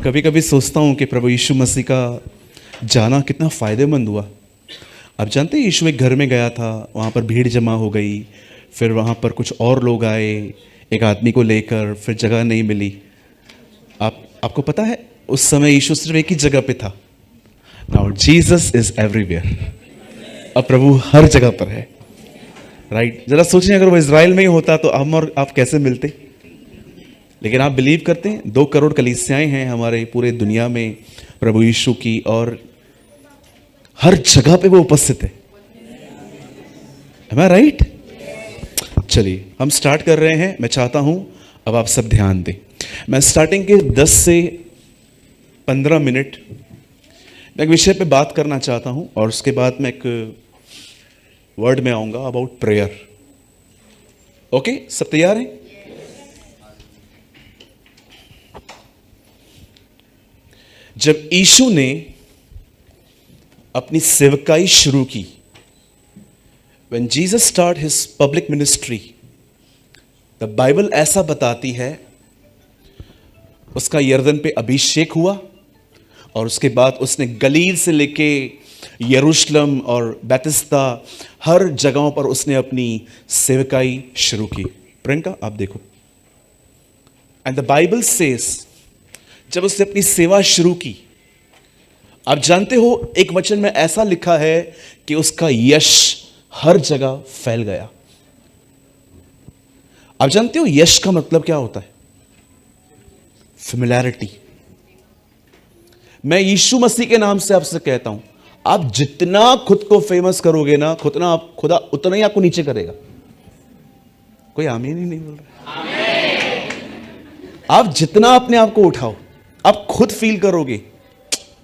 कभी कभी सोचता हूँ कि प्रभु यीशु मसीह का जाना कितना फ़ायदेमंद हुआ। आप जानते हैं यीशु एक घर में गया था, वहाँ पर भीड़ जमा हो गई, फिर वहाँ पर कुछ और लोग आए एक आदमी को लेकर, फिर जगह नहीं मिली। आपको पता है उस समय यीशु सिर्फ एक ही जगह पे था। Now Jesus is everywhere. अब प्रभु हर जगह पर है, राइट। जरा सोचें अगर वो इज़राइल में ही होता तो हम और आप कैसे मिलते। लेकिन आप बिलीव करते हैं 2 करोड़ कलीसियाएं हैं हमारे पूरे दुनिया में प्रभु यीशु की, और हर जगह पे वो उपस्थित है। Am I right? चलिए हम स्टार्ट कर रहे हैं। मैं चाहता हूं अब आप सब ध्यान दें। मैं स्टार्टिंग के 10 से 15 मिनट मैं एक विषय पे बात करना चाहता हूं, और उसके बाद मैं एक वर्ड में आऊंगा अबाउट प्रेयर। ओके, सब तैयार हैं? जब यीशु ने अपनी सेवकाई शुरू की, when Jesus started his public ministry, the Bible ऐसा बताती है उसका यरदन पे अभिषेक हुआ, और उसके बाद उसने गलील से लेके यरूशलेम और बैतिस्ता हर जगहों पर उसने अपनी सेवकाई शुरू की। प्रियंका आप देखो, एंड द बाइबल सेज जब उसने अपनी सेवा शुरू की, आप जानते हो एक वचन में ऐसा लिखा है कि उसका यश हर जगह फैल गया। आप जानते हो यश का मतलब क्या होता है? फेमिलियरिटी। मैं यीशु मसीह के नाम से आपसे कहता हूं, आप जितना खुद को फेमस करोगे ना, खुदा उतना ही आपको नीचे करेगा। कोई आमीन ही नहीं बोल रहा। आप जितना अपने आप को उठाओ, आप खुद फील करोगे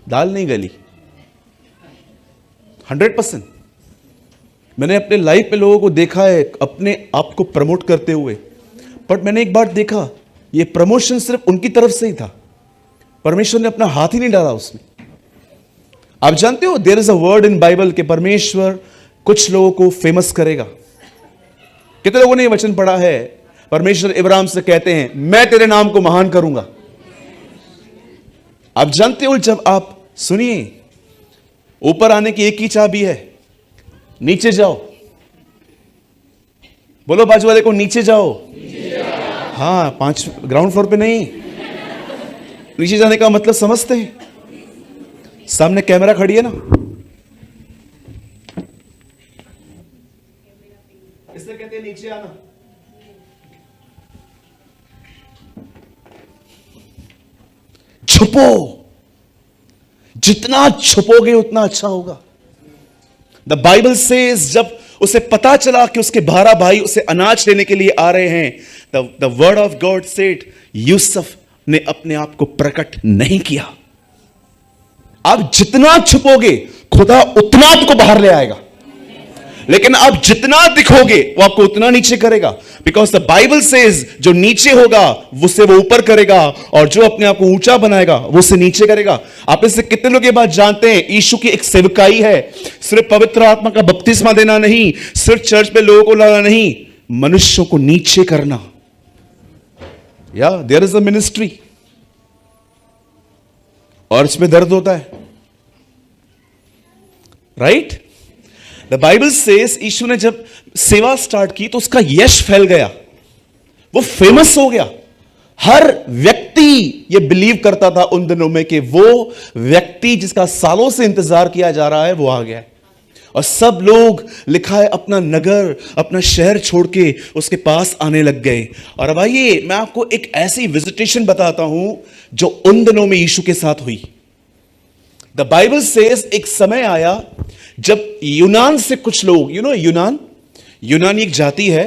दाल नहीं गली। 100%। मैंने अपने लाइफ पे लोगों को देखा है अपने आप को प्रमोट करते हुए, बट मैंने एक बार देखा ये प्रमोशन सिर्फ उनकी तरफ से ही था, परमेश्वर ने अपना हाथ ही नहीं डाला उसमें। आप जानते हो there is a word in Bible कि परमेश्वर कुछ लोगों को फेमस करेगा। कितने लोगों ने ये वचन पढ़ा है? परमेश्वर इब्राहिम से कहते हैं मैं तेरे नाम को महान करूंगा। आप जानते हो जब आप सुनिए, ऊपर आने की एक ही चाबी है, नीचे जाओ। बोलो बाजू वाले को, नीचे जाओ। हाँ, 5 ग्राउंड फ्लोर पे नहीं, नीचे जाने का मतलब समझते हैं? सामने कैमरा खड़ी है ना, इससे कहते हैं नीचे आना। छुपो, जितना छुपोगे उतना अच्छा होगा। द बाइबल सेज जब उसे पता चला कि उसके 12 भाई उसे अनाज लेने के लिए आ रहे हैं, the word of God said Yusuf ने अपने आप को प्रकट नहीं किया। आप जितना छुपोगे खुदा उतना आपको बाहर ले आएगा, लेकिन आप जितना दिखोगे वो आपको उतना नीचे करेगा। बिकॉज द बाइबल सेज जो नीचे होगा उससे वो ऊपर करेगा, और जो अपने आप को ऊंचा बनाएगा वो उसे नीचे करेगा। आप इससे कितने लोग ये बात जानते हैं? यीशु की एक सेवकाई है, सिर्फ पवित्र आत्मा का बपतिस्मा देना नहीं, सिर्फ चर्च पे लोगों को लाना नहीं, मनुष्यों को नीचे करना। या देयर इज अ मिनिस्ट्री, और इसमें दर्द होता है, राइट? द बाइबल सेज यीशु ने जब सेवा स्टार्ट की तो उसका यश फैल गया, वो फेमस हो गया। हर व्यक्ति ये बिलीव करता था उन दिनों में कि वो व्यक्ति जिसका सालों से इंतजार किया जा रहा है वो आ गया है, और सब लोग लिखा है अपना नगर अपना शहर छोड़ के उसके पास आने लग गए। और अब आइए मैं आपको एक ऐसी विजिटेशन बताता हूं जो उन दिनों में यीशु के साथ हुई। द बाइबल सेज एक समय आया जब यूनान से कुछ लोग, यूनान एक जाति है,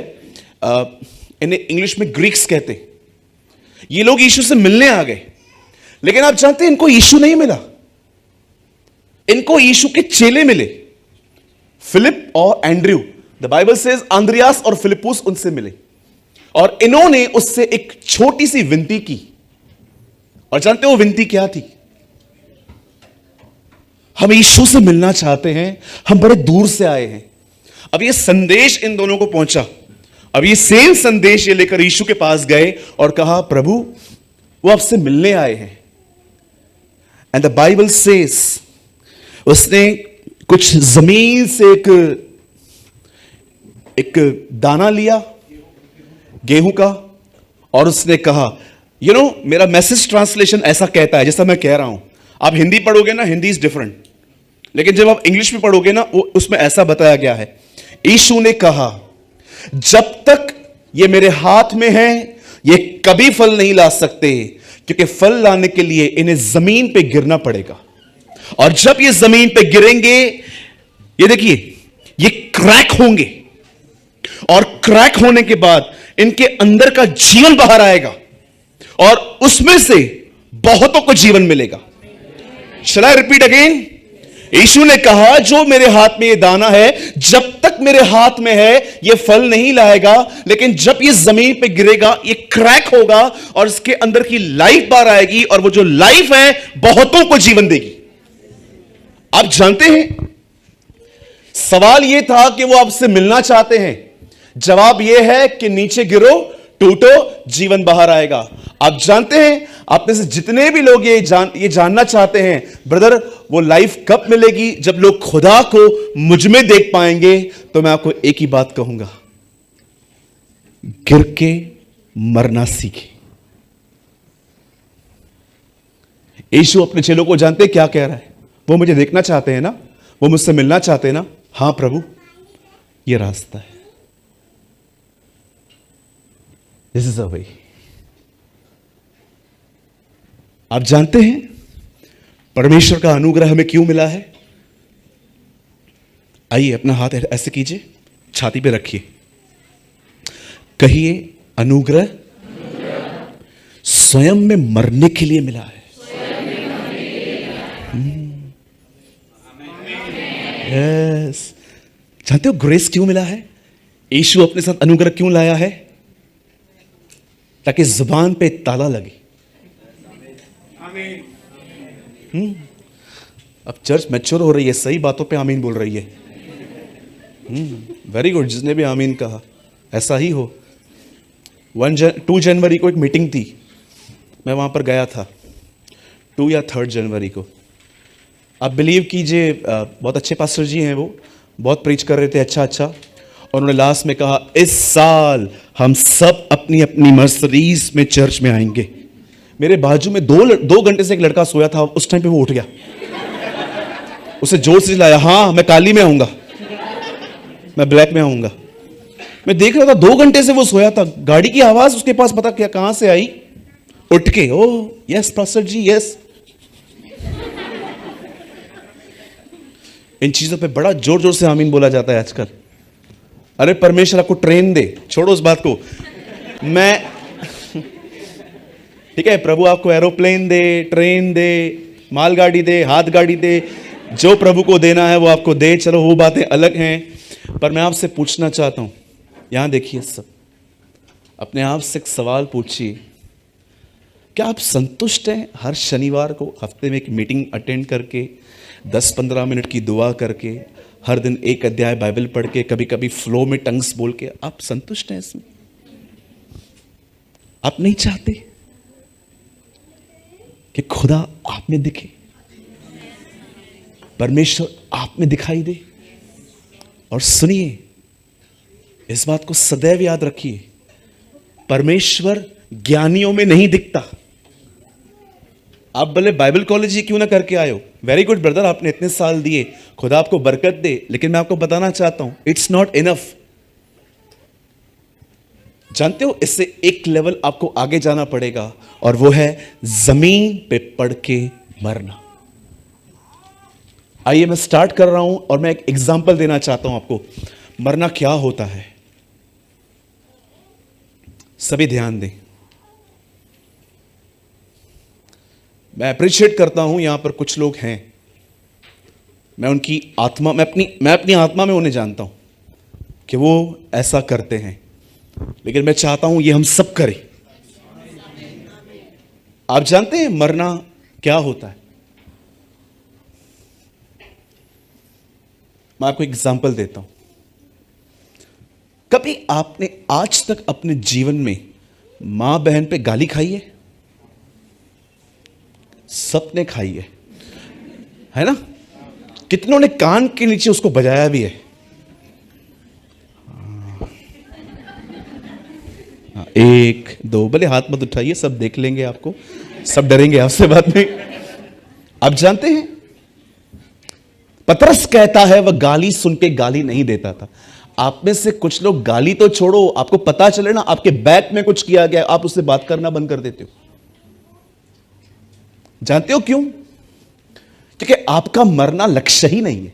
इन्हें इंग्लिश में ग्रीक्स कहते, ये लोग यीशु से मिलने आ गए। लेकिन आप जानते हैं इनको यीशु नहीं मिला, इनको यीशु के चेले मिले, फिलिप और Andrew. The Bible says Andreas और फिलिपुस उनसे मिले, और इन्होंने उससे एक छोटी सी विनती की। और जानते हो विनती क्या थी? हम यीशु से मिलना चाहते हैं, हम बड़े दूर से आए हैं। अब ये संदेश इन दोनों को पहुंचा, अब ये सेम संदेश ये लेकर यीशु के पास गए और कहा प्रभु वो आपसे मिलने आए हैं। एंड द बाइबल सेज, उसने कुछ जमीन से एक दाना लिया गेहूं का, और उसने कहा, मेरा मैसेज ट्रांसलेशन ऐसा कहता है जैसा मैं कह रहा हूं। आप हिंदी पढ़ोगे ना, हिंदी इज डिफरेंट, लेकिन जब आप इंग्लिश में पढ़ोगे ना, वो उसमें ऐसा बताया गया है। यीशु ने कहा, जब तक ये मेरे हाथ में है ये कभी फल नहीं ला सकते, क्योंकि फल लाने के लिए इन्हें जमीन पे गिरना पड़ेगा, और जब ये जमीन पे गिरेंगे, ये देखिए, ये क्रैक होंगे, और क्रैक होने के बाद इनके अंदर का जीवन बाहर आएगा, और उसमें से बहुतों को जीवन मिलेगा। शैल आई रिपीट अगेन? यीशु ने कहा, जो मेरे हाथ में ये दाना है, जब तक मेरे हाथ में है ये फल नहीं लाएगा, लेकिन जब ये जमीन पे गिरेगा ये क्रैक होगा, और इसके अंदर की लाइफ बाहर आएगी, और वो जो लाइफ है बहुतों को जीवन देगी। आप जानते हैं, सवाल यह था कि वो आपसे मिलना चाहते हैं, जवाब यह है कि नीचे गिरो, टूटो, जीवन बाहर आएगा। आप जानते हैं, आप में से जितने भी लोग ये जानना चाहते हैं, ब्रदर वो लाइफ कब मिलेगी, जब लोग खुदा को मुझ में देख पाएंगे, तो मैं आपको एक ही बात कहूंगा, गिर के मरना सीखे। यीशु अपने चेलों को जानते क्या कह रहा है? वो मुझे देखना चाहते हैं ना, वो मुझसे मिलना चाहते हैं ना, हां प्रभु ये रास्ता है, दिस इज अ वे। आप जानते हैं परमेश्वर का अनुग्रह हमें क्यों मिला है? आइए अपना हाथ ऐसे कीजिए, छाती पे रखिए, कहिए, अनुग्रह स्वयं में मरने के लिए मिला है। यस। जानते हो ग्रेस क्यों मिला है? यीशु अपने साथ अनुग्रह क्यों लाया है? ताकि जुबान पे ताला लगे। अब चर्च मैच्योर हो रही है, सही बातों पे आमीन बोल रही है। वेरी गुड, जिसने भी आमीन कहा ऐसा ही हो। 2 जनवरी को एक मीटिंग थी, मैं वहां पर गया था, 2 या 3 जनवरी को। आप बिलीव कीजिए, बहुत अच्छे पास्टर जी हैं, वो बहुत प्रीच कर रहे थे अच्छा, और उन्होंने लास्ट में कहा, इस साल हम सब अपनी अपनी मर्सिडीज में चर्च में आएंगे। मेरे बाजू में 2 घंटे से एक लड़का सोया था, उस टाइम पे वो उठ गया, उसे जोर से चिल्लाया, हाँ मैं काली में आऊंगा, मैं ब्लैक में आऊंगा। मैं देख रहा था 2 घंटे से वो सोया था, गाड़ी की आवाज उसके पास पता क्या कहां से आई, उठ के, ओ यस पास्टर जी यस। इन चीजों पे बड़ा जोर जोर से आमीन बोला जाता है आजकल। अरे परमेश्वर आपको ट्रेन दे, छोड़ो उस बात को। मैं ठीक है, प्रभु आपको एरोप्लेन दे, ट्रेन दे, मालगाड़ी दे, हाथ गाड़ी दे, जो प्रभु को देना है वो आपको दे, चलो वो बातें अलग हैं। पर मैं आपसे पूछना चाहता हूं, यहां देखिए सब, अपने आप से एक सवाल पूछिए, क्या आप संतुष्ट हैं हर शनिवार को हफ्ते में एक मीटिंग अटेंड करके, 10-15 मिनट की दुआ करके, हर दिन एक अध्याय बाइबल पढ़ के, कभी कभी फ्लो में टंग्स बोल के, आप संतुष्ट हैं इसमें? आप नहीं चाहते कि खुदा आप में दिखे, परमेश्वर आप में दिखाई दे? और सुनिए, इस बात को सदैव याद रखिए, परमेश्वर ज्ञानियों में नहीं दिखता। आप भले बाइबल कॉलेज ही क्यों ना करके आए हो, वेरी गुड ब्रदर, आपने इतने साल दिए, खुदा आपको बरकत दे, लेकिन मैं आपको बताना चाहता हूं, इट्स नॉट इनफ। जानते हो, इससे एक लेवल आपको आगे जाना पड़ेगा, और वो है जमीन पे पड़ के मरना। आइए मैं स्टार्ट कर रहा हूं, और मैं एक एग्जांपल देना चाहता हूं आपको, मरना क्या होता है। सभी ध्यान दें। मैं अप्रिशिएट करता हूं, यहां पर कुछ लोग हैं, मैं उनकी आत्मा, मैं अपनी आत्मा में उन्हें जानता हूं कि वो ऐसा करते हैं, लेकिन मैं चाहता हूं ये हम सब करें। आप जानते हैं मरना क्या होता है? मैं आपको एग्जांपल देता हूं। कभी आपने आज तक अपने जीवन में मां बहन पे गाली खाई है? सबने खाई है, है ना? कितनों ने कान के नीचे उसको बजाया भी है। एक दो, भले हाथ मत उठाइए, सब देख लेंगे आपको, सब डरेंगे आपसे बाद में। आप जानते हैं पतरस कहता है वह गाली सुन के गाली नहीं देता था। आप में से कुछ लोग गाली तो छोड़ो, आपको पता चले ना आपके बैक में कुछ किया गया, आप उससे बात करना बंद कर देते हो। जानते हो क्यों? क्योंकि आपका मरना लक्ष्य ही नहीं है।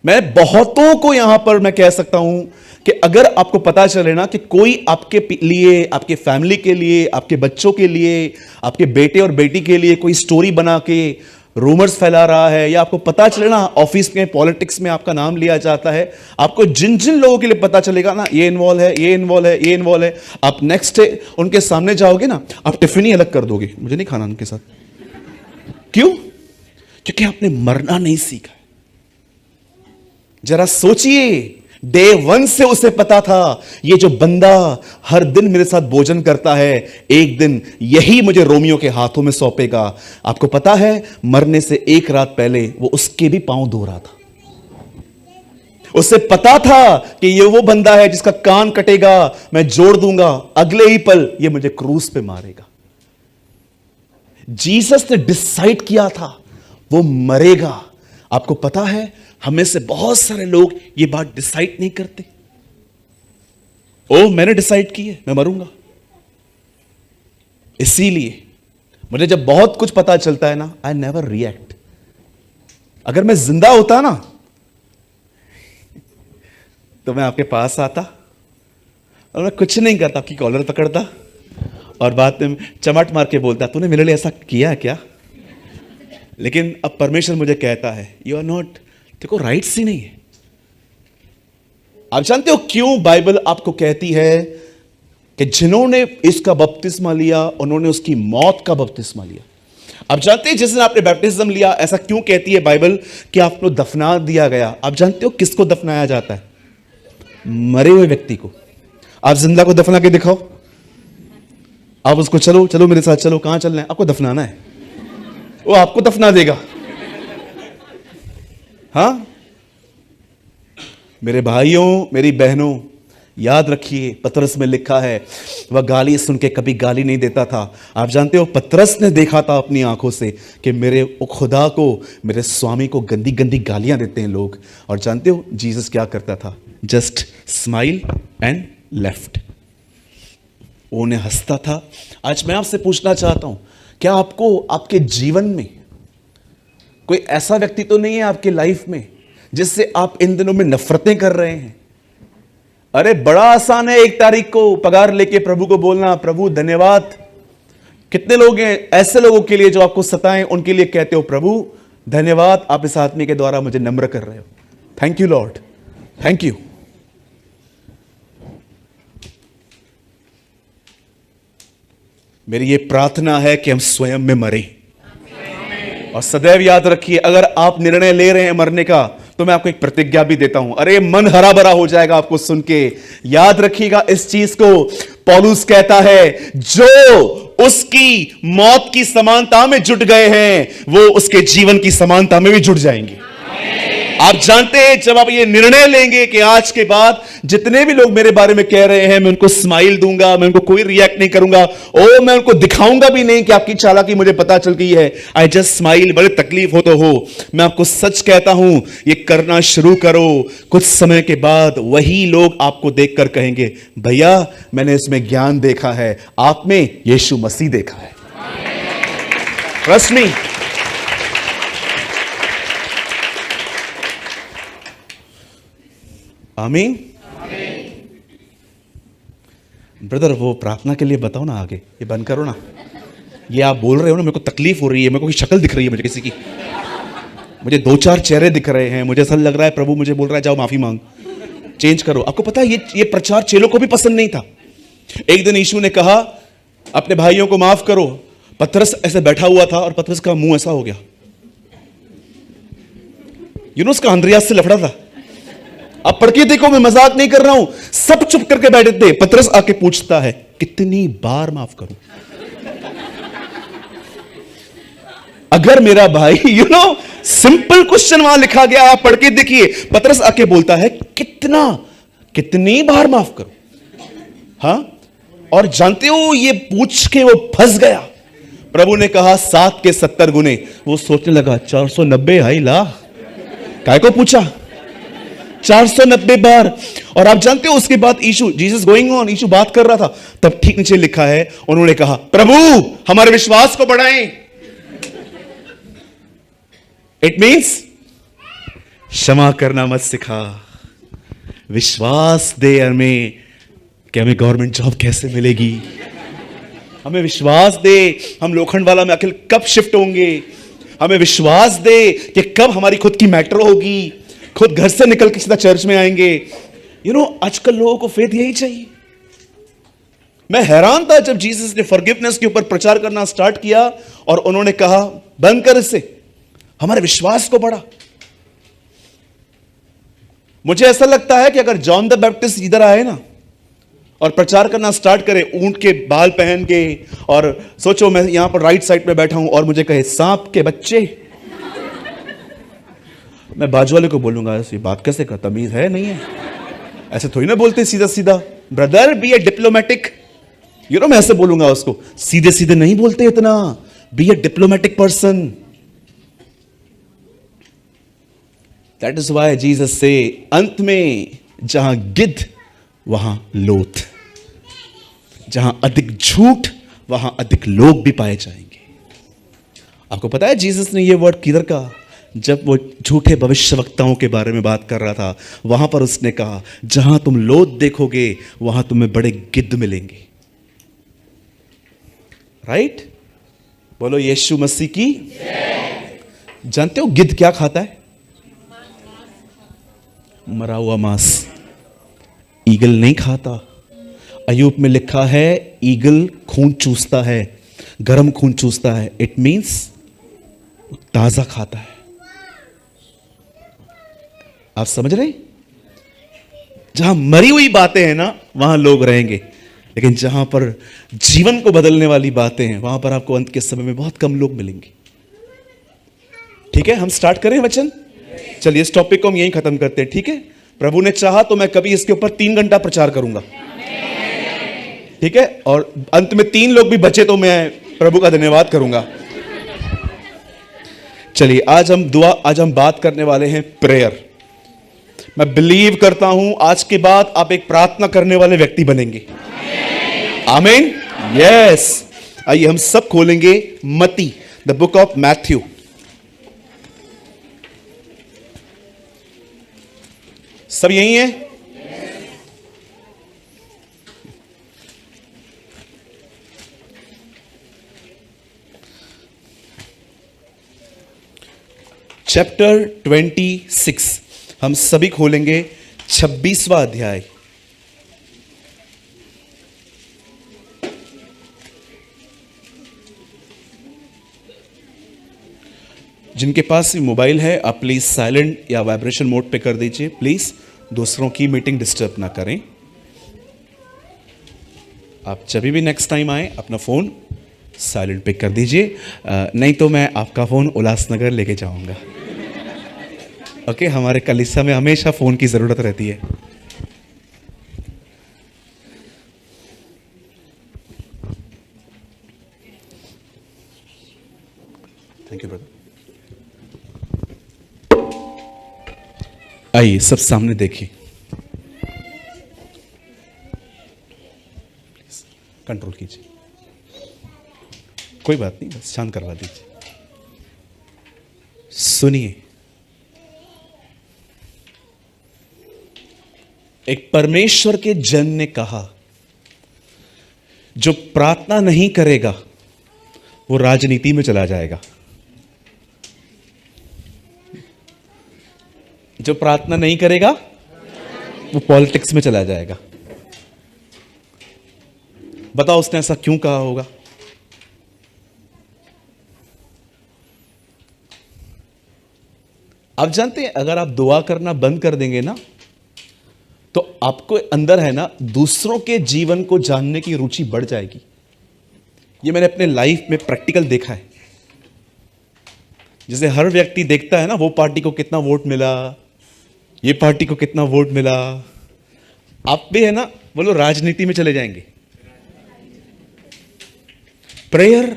मैं बहुतों को यहां पर मैं कह सकता हूं कि अगर आपको पता चले ना कि कोई आपके लिए, आपके फैमिली के लिए, आपके बच्चों के लिए, आपके बेटे और बेटी के लिए कोई स्टोरी बना के रूमर्स फैला रहा है, या आपको पता चले ना ऑफिस में पॉलिटिक्स में आपका नाम लिया जाता है, आपको जिन जिन लोगों के लिए पता चलेगा ना ये इन्वॉल्व है, ये इन्वॉल्व है, ये इन्वॉल्व है, आप नेक्स्ट डे उनके सामने जाओगे ना, आप टिफिन ही अलग कर दोगे, मुझे नहीं खाना उनके साथ। क्यों? क्योंकि आपने मरना नहीं सीखा। जरा सोचिए, डे 1 से उसे पता था ये जो बंदा हर दिन मेरे साथ भोजन करता है, एक दिन यही मुझे रोमियो के हाथों में सौंपेगा। आपको पता है मरने से एक रात पहले वो उसके भी पांव धो रहा था। उसे पता था कि ये वो बंदा है जिसका कान कटेगा, मैं जोड़ दूंगा, अगले ही पल ये मुझे क्रूस पे मारेगा। जीसस ने डिसाइड किया था वो मरेगा। आपको पता है हमें से बहुत सारे लोग ये बात डिसाइड नहीं करते। ओ मैंने डिसाइड की है, मैं मरूंगा। इसीलिए मुझे जब बहुत कुछ पता चलता है ना, आई नेवर रिएक्ट। अगर मैं जिंदा होता ना तो मैं आपके पास आता और मैं कुछ नहीं करता, आपकी कॉलर पकड़ता और बाद में चमट मार के बोलता तूने मेरे लिए ऐसा किया क्या? लेकिन अब परमेश्वर मुझे कहता है यू आर नॉट, देखो राइट्स ही नहीं है। आप जानते हो क्यों बाइबल आपको कहती है कि जिन्होंने इसका बपतिस्मा लिया उन्होंने उसकी मौत का बपतिस्मा लिया? आप जानते हैं जिस दिन आपने बैप्टिज्म लिया, ऐसा क्यों कहती है बाइबल कि आपको दफना दिया गया? आप जानते हो किसको दफनाया जाता है? मरे हुए व्यक्ति को। आप जिंदा को दफना के दिखाओ, आप उसको चलो चलो मेरे साथ चलो, कहां चलना है? आपको दफनाना है, वो आपको दफना देगा। हाँ मेरे भाइयों मेरी बहनों, याद रखिए पतरस में लिखा है वह गाली सुन के कभी गाली नहीं देता था। आप जानते हो पतरस ने देखा था अपनी आंखों से कि मेरे खुदा को, मेरे स्वामी को गंदी गंदी गालियां देते हैं लोग। और जानते हो जीसस क्या करता था? Just smile and left. उन्हें हंसता था। आज मैं आपसे पूछना चाहता हूं, क्या आपको आपके जीवन में कोई ऐसा व्यक्ति तो नहीं है आपके लाइफ में जिससे आप इन दिनों में नफरतें कर रहे हैं? अरे बड़ा आसान है 1 तारीख को पगार लेके प्रभु को बोलना, प्रभु धन्यवाद। कितने लोग हैं ऐसे लोगों के लिए जो आपको सताएं, उनके लिए कहते हो प्रभु धन्यवाद, आप इस आदमी के द्वारा मुझे नम्र कर रहे हो। Thank you Lord, thank you. मेरी ये प्रार्थना है कि हम स्वयं में मरें। और सदैव याद रखिए अगर आप निर्णय ले रहे हैं मरने का तो मैं आपको एक प्रतिज्ञा भी देता हूं। अरे मन हरा भरा हो जाएगा आपको सुन के। याद रखिएगा इस चीज को, पौलुस कहता है जो उसकी मौत की समानता में जुट गए हैं वो उसके जीवन की समानता में भी जुट जाएंगे। आप जानते हैं जब आप ये निर्णय लेंगे कि आज के बाद जितने भी लोग मेरे बारे में कह रहे हैं मैं उनको स्माइल दूंगा, मैं उनको कोई रिएक्ट नहीं करूंगा, ओ मैं उनको दिखाऊंगा भी नहीं कि आपकी चालाकी मुझे पता चल गई है, आई जस्ट स्माइल, बड़े तकलीफ हो तो हो। मैं आपको सच कहता हूं ये करना शुरू करो, कुछ समय के बाद वही लोग आपको देखकर कहेंगे भैया मैंने इसमें ज्ञान देखा है, आप में यीशु मसीह देखा है। Trust me. आमीन। ब्रदर वो प्रार्थना के लिए बताओ ना, आगे ये बंद करो ना। ये आप बोल रहे हो ना मेरे को तकलीफ हो रही है, मेरे को शक्ल दिख रही है मुझे किसी की, मुझे 2-4 चेहरे दिख रहे हैं, मुझे ऐसा लग रहा है प्रभु मुझे बोल रहा है जाओ माफी मांग, चेंज करो। आपको पता है ये प्रचार चेलों को भी पसंद नहीं था। एक दिन यीशु ने कहा अपने भाइयों को माफ करो। पतरस ऐसे बैठा हुआ था और पतरस का मुंह ऐसा हो गया। यूनुस का अंद्रियास से लफड़ा था। अब पढ़ के देखो, मैं मजाक नहीं कर रहा हूं। सब चुप करके बैठे थे। पतरस आके पूछता है कितनी बार माफ करूं? अगर मेरा भाई सिंपल क्वेश्चन वहां लिखा गया, आप पढ़ के देखिए। पतरस आके बोलता है कितनी बार माफ करो? हाँ, और जानते हो ये पूछ के वो फंस गया। प्रभु ने कहा 7 के 70 गुने। वो सोचने लगा 490 हाई ला, काय को पूछा 490 बार। और आप जानते हो उसके बाद जीसस गोइंग ऑन, यीशु बात कर रहा था, तब ठीक नीचे लिखा है उन्होंने कहा प्रभु हमारे विश्वास को बढ़ाएं। इट मीन्स क्षमा करना मत सिखा, विश्वास दे हमें कि हमें गवर्नमेंट जॉब कैसे मिलेगी, हमें विश्वास दे हम लोखंडवाला में आखिर कब शिफ्ट होंगे, हमें विश्वास दे कि कब हमारी खुद की मेट्रो होगी, खुद घर से निकल के सीधा चर्च में आएंगे। आजकल लोगों को फेथ यही चाहिए। मैं हैरान था जब जीसस ने फॉरगिवनेस के ऊपर प्रचार करना स्टार्ट किया और उन्होंने कहा बंद कर इससे, हमारे विश्वास को बढ़ा। मुझे ऐसा लगता है कि अगर जॉन द बैप्टिस्ट इधर आए ना और प्रचार करना स्टार्ट करे ऊंट के बाल पहन के, और सोचो मैं यहां पर राइट साइड पे बैठा हूं और मुझे कहे सांप के बच्चे, मैं बाजू वाले को बोलूंगा ऐसी बात कैसे कर, तमीज है नहीं है, ऐसे थोड़ी ना बोलते सीधा सीधा, ब्रदर बी ए डिप्लोमेटिक, मैं ऐसे बोलूंगा उसको, सीधे सीधे नहीं बोलते इतना, be a diplomatic person. That is why Jesus से अंत में जहां गिद्ध वहां लोथ, जहां अधिक झूठ वहां अधिक लोग भी पाए जाएंगे। आपको पता है जीसस ने यह वर्ड किधर कहा? जब वो झूठे भविष्यवक्ताओं के बारे में बात कर रहा था, वहां पर उसने कहा जहां तुम लोथ देखोगे वहां तुम्हें बड़े गिद्ध मिलेंगे। राइट? बोलो यीशु मसीह की। जानते हो गिद्ध क्या खाता है? मरा हुआ मांस। ईगल नहीं खाता। अय्यूब में लिखा है ईगल खून चूसता है, गर्म खून चूसता है। इट मींस ताजा खाता है। आप समझ रहे? जहां मरी हुई बातें हैं ना वहां लोग रहेंगे, लेकिन जहां पर जीवन को बदलने वाली बातें हैं वहां पर आपको अंत के समय में बहुत कम लोग मिलेंगे। ठीक है, हम स्टार्ट करें वचन। चलिए इस टॉपिक को हम यहीं खत्म करते हैं। ठीक है, प्रभु ने चाहा तो मैं कभी इसके ऊपर 3 घंटा प्रचार करूंगा। ठीक है, और अंत में 3 लोग भी बचे तो मैं प्रभु का धन्यवाद करूंगा। चलिए आज हम बात करने वाले हैं प्रेयर। मैं बिलीव करता हूं आज के बाद आप एक प्रार्थना करने वाले व्यक्ति बनेंगे। आमीन। यस, आइए हम सब खोलेंगे मत्ती, द बुक ऑफ मैथ्यू। सब यही है? चैप्टर 26 हम सभी खोलेंगे। 26वां अध्याय। जिनके पास मोबाइल है आप प्लीज साइलेंट या वाइब्रेशन मोड पे कर दीजिए। प्लीज दूसरों की मीटिंग डिस्टर्ब ना करें। आप जब भी नेक्स्ट टाइम आए अपना फोन साइलेंट पे कर दीजिए, नहीं तो मैं आपका फोन उल्लासनगर लेके जाऊंगा। ओके, हमारे कलीसिया में हमेशा फोन की जरूरत रहती है। Thank you brother. आइए सब सामने देखिए। कंट्रोल कीजिए, कोई बात नहीं, बस शांत करवा दीजिए। सुनिए, एक परमेश्वर के जन ने कहा जो प्रार्थना नहीं करेगा वो राजनीति में चला जाएगा। जो प्रार्थना नहीं करेगा वो पॉलिटिक्स में चला जाएगा। बताओ उसने ऐसा क्यों कहा होगा? आप जानते हैं अगर आप दुआ करना बंद कर देंगे ना तो आपको अंदर है ना दूसरों के जीवन को जानने की रुचि बढ़ जाएगी। ये मैंने अपने लाइफ में प्रैक्टिकल देखा है। जैसे हर व्यक्ति देखता है ना, वो पार्टी को कितना वोट मिला, ये पार्टी को कितना वोट मिला। आप भी है ना, बोलो राजनीति में चले जाएंगे। प्रेयर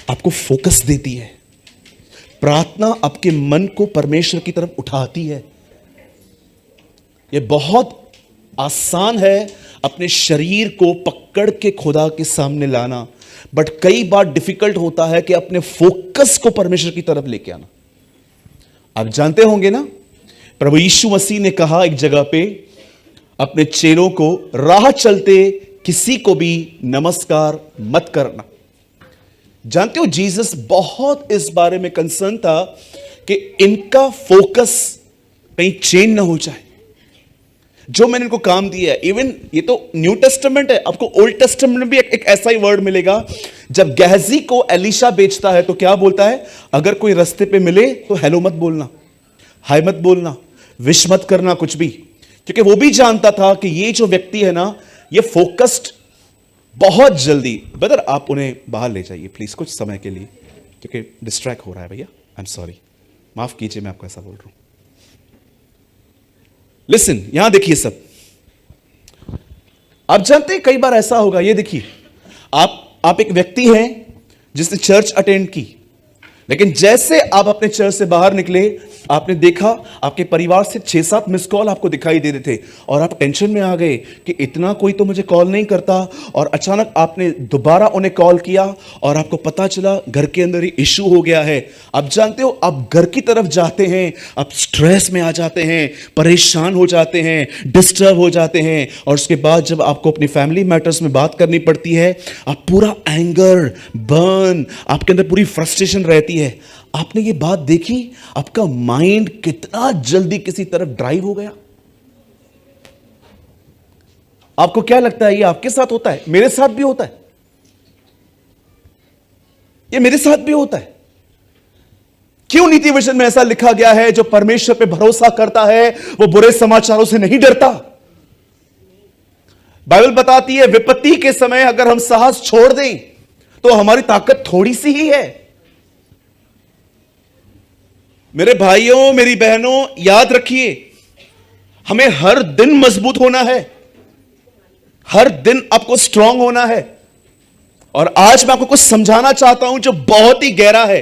आपको फोकस देती है, प्रार्थना आपके मन को परमेश्वर की तरफ उठाती है। यह बहुत आसान है अपने शरीर को पकड़ के खुदा के सामने लाना, बट कई बार डिफिकल्ट होता है कि अपने फोकस को परमेश्वर की तरफ लेके आना। आप जानते होंगे ना, प्रभु यीशु मसीह ने कहा एक जगह पे अपने चेलों को, राह चलते किसी को भी नमस्कार मत करना। जानते हो, जीसस बहुत इस बारे में कंसर्न था कि इनका फोकस कहीं चेंज ना हो जाए। जो मैंने इनको काम दिया है, इवन ये तो न्यू टेस्टामेंट है, आपको ओल्ड टेस्टामेंट में भी एक ऐसा ही वर्ड मिलेगा। जब गेहजी को एलीशा बेचता है तो क्या बोलता है, अगर कोई रास्ते पे मिले तो हेलो मत बोलना, हाय मत बोलना, विश मत करना कुछ भी, क्योंकि वो भी जानता था कि ये जो व्यक्ति है ना, ये फोकस्ड बहुत जल्दी। ब्रदर आप उन्हें बाहर ले जाइए प्लीज कुछ समय के लिए, क्योंकि डिस्ट्रैक्ट हो रहा है भैया। आई एम सॉरी, माफ कीजिए मैं आपको ऐसा बोल रहा हूं। लिसन, यहां देखिए सब। आप जानते हैं कई बार ऐसा होगा, ये देखिए, आप एक व्यक्ति हैं जिसने चर्च अटेंड की, लेकिन जैसे आप अपने चर्च से बाहर निकले, आपने देखा आपके परिवार से 6-7 मिस कॉल आपको दिखाई दे रहे थे और आप टेंशन में आ गए कि इतना कोई तो मुझे कॉल नहीं करता, और अचानक आपने दोबारा उन्हें कॉल किया और आपको पता चला घर के अंदर ही इशू हो गया है। आप जानते हो, आप घर की तरफ जाते हैं, आप स्ट्रेस में आ जाते हैं, परेशान हो जाते हैं, डिस्टर्ब हो जाते हैं, और उसके बाद जब आपको अपनी फैमिली मैटर्स में बात करनी पड़ती है, आप पूरा एंगर बर्न, आपके अंदर पूरी फ्रस्ट्रेशन रहती है। आपने ये बात देखी, आपका माइंड कितना जल्दी किसी तरफ ड्राइव हो गया। आपको क्या लगता है ये आपके साथ होता है? मेरे साथ भी होता है, ये मेरे साथ भी होता है। क्यों नीति वचन में ऐसा लिखा गया है, जो परमेश्वर पे भरोसा करता है वो बुरे समाचारों से नहीं डरता। बाइबल बताती है, विपत्ति के समय अगर हम साहस छोड़ दें तो हमारी ताकत थोड़ी सी ही है। मेरे भाइयों, मेरी बहनों, याद रखिए, हमें हर दिन मजबूत होना है, हर दिन आपको स्ट्रांग होना है। और आज मैं आपको कुछ समझाना चाहता हूं जो बहुत ही गहरा है।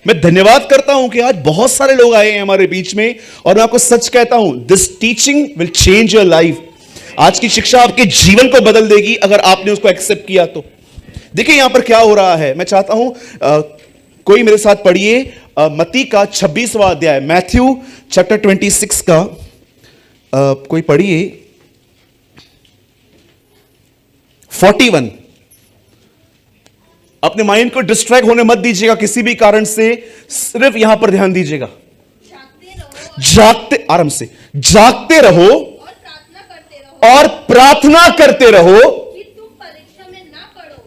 मैं धन्यवाद करता हूं कि आज बहुत सारे लोग आए हैं हमारे बीच में, और मैं आपको सच कहता हूं, this teaching will change your life. आज की शिक्षा आपके जीवन को बदल देगी अगर आपने उसको एक्सेप्ट किया तो। देखिए यहां पर क्या हो रहा है, मैं चाहता हूं कोई मेरे साथ पढ़िए मत्ती का 26वां अध्याय, मैथ्यू चैप्टर 26 का कोई पढ़िए 41। अपने माइंड को डिस्ट्रैक्ट होने मत दीजिएगा किसी भी कारण से, सिर्फ यहां पर ध्यान दीजिएगा। जागते, आराम से, जागते रहो और प्रार्थना करते रहो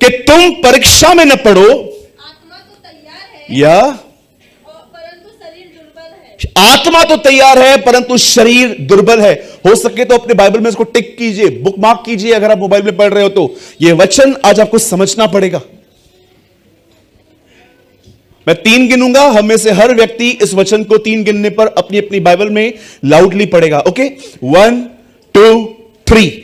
कि तुम परीक्षा में न पड़ो। आत्मा तो तैयार है, या परंतु शरीर दुर्बल है। आत्मा तो तैयार है परंतु शरीर दुर्बल है। हो सके तो अपने बाइबल में इसको टिक कीजिए, बुकमार्क कीजिए, अगर आप मोबाइल में पढ़ रहे हो तो। यह वचन आज आपको समझना पड़ेगा। मैं 3 गिनूंगा, हम में से हर व्यक्ति इस वचन को 3 गिनने पर अपनी अपनी बाइबल में लाउडली पढ़ेगा। ओके, 1 2 3।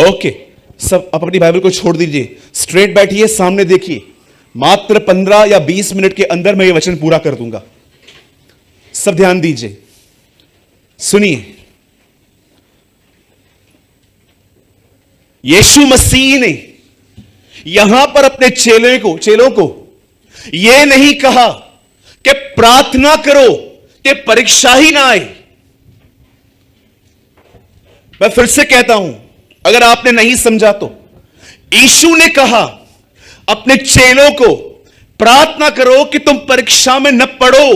ओके, सब आप अपनी बाइबल को छोड़ दीजिए, स्ट्रेट बैठिए, सामने देखिए। मात्र 15 या 20 मिनट के अंदर मैं ये वचन पूरा कर दूंगा। सब ध्यान दीजिए, सुनिए। यीशु मसीह ने यहां पर अपने चेलों को यह नहीं कहा कि प्रार्थना करो कि परीक्षा ही ना आए। मैं फिर से कहता हूं, अगर आपने नहीं समझा तो, यीशु ने कहा अपने चेलों को प्रार्थना करो कि तुम परीक्षा में न पड़ो।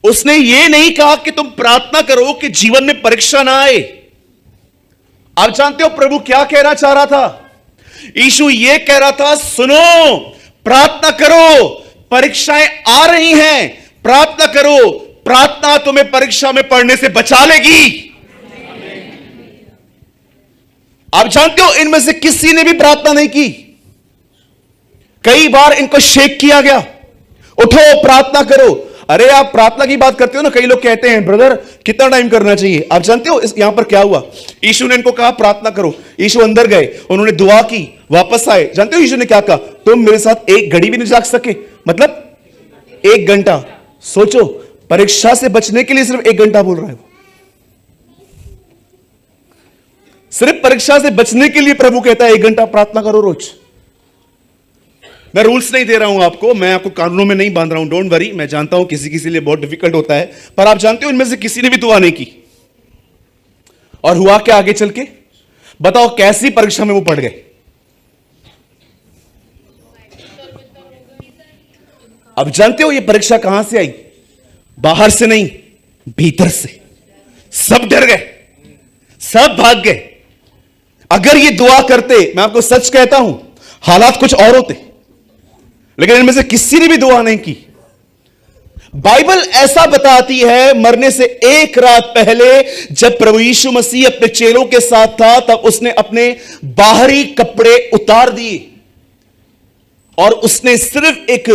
उसने यह नहीं कहा कि तुम प्रार्थना करो कि जीवन में परीक्षा ना आए। आप जानते हो प्रभु क्या कहना चाह रहा था? यीशु यह कह रहा था, सुनो, प्रार्थना करो, परीक्षाएं आ रही हैं, प्रार्थना करो, प्रार्थना तुम्हें परीक्षा में पढ़ने से बचा लेगी। आप जानते हो इनमें से किसी ने भी प्रार्थना नहीं की। कई बार इनको शेक किया गया, उठो प्रार्थना करो। अरे आप प्रार्थना की बात करते हो ना, कई लोग कहते हैं ब्रदर कितना टाइम करना चाहिए। आप जानते हो यहां पर क्या हुआ? यीशु ने इनको कहा प्रार्थना करो, यीशु अंदर गए, उन्होंने दुआ की, वापस आए। जानते हो यीशु ने क्या कहा? तुम मेरे साथ एक घड़ी भी नहीं जाग सके, मतलब 1 घंटा। सोचो, परीक्षा से बचने के लिए सिर्फ 1 घंटा बोल रहा है। सिर्फ परीक्षा से बचने के लिए प्रभु कहता है 1 घंटा प्रार्थना करो रोज। मैं रूल्स नहीं दे रहा हूं आपको, मैं आपको कानूनों में नहीं बांध रहा हूं, डोंट वरी। मैं जानता हूं किसी किसी लिए बहुत डिफिकल्ट होता है, पर आप जानते हो इनमें से किसी ने भी दुआ नहीं की। और हुआ क्या आगे चल के? बताओ कैसी परीक्षा में वो पड़ गए? अब जानते हो ये परीक्षा कहां से आई? बाहर से नहीं, भीतर से। सब डर गए, सब भाग गए। अगर ये दुआ करते, मैं आपको सच कहता हूं, हालात कुछ और होते, लेकिन इनमें से किसी ने भी दुआ नहीं की। बाइबल ऐसा बताती है, मरने से 1 रात पहले जब प्रभु यीशु मसीह अपने चेलों के साथ था, तब उसने अपने बाहरी कपड़े उतार दिए और उसने सिर्फ एक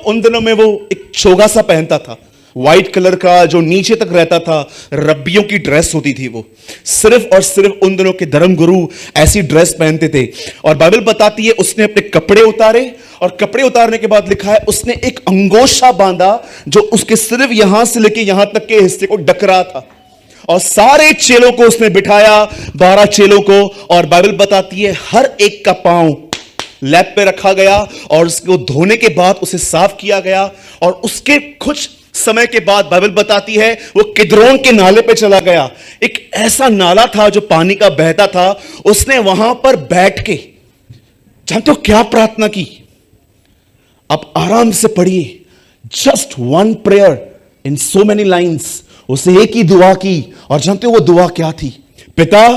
उन दिनों में वो एक चोगा सा पहनता था, व्हाइट कलर का, जो नीचे तक रहता था। रब्बियों की ड्रेस होती थी वो। सिर्फ और सिर्फ उन दिनों के धर्मगुरु ऐसी ड्रेस पहनते थे। और बाइबल बताती है उसने अपने कपड़े उतारे, और कपड़े उतारने के बाद लिखा है उसने एक अंगोछा बांधा जो उसके सिर्फ यहां से लेके यहां तक के हिस्से को ढक रहा था। और सारे चेलों को उसने बिठाया, 12 चेलों को, और बाइबल बताती है हर एक का पांव लैप पे रखा गया और उसको धोने के बाद उसे साफ किया गया। और उसके कुछ समय के बाद बाइबल बताती है वो किद्रोन के नाले पे चला गया। एक ऐसा नाला था जो पानी का बहता था। उसने वहां पर बैठ के, जानते हो क्या प्रार्थना की? आप आराम से पढ़िए, जस्ट 1 प्रेयर इन सो मेनी लाइन्स। उसे एक ही दुआ की, और जानते हो वो दुआ क्या थी? पिता,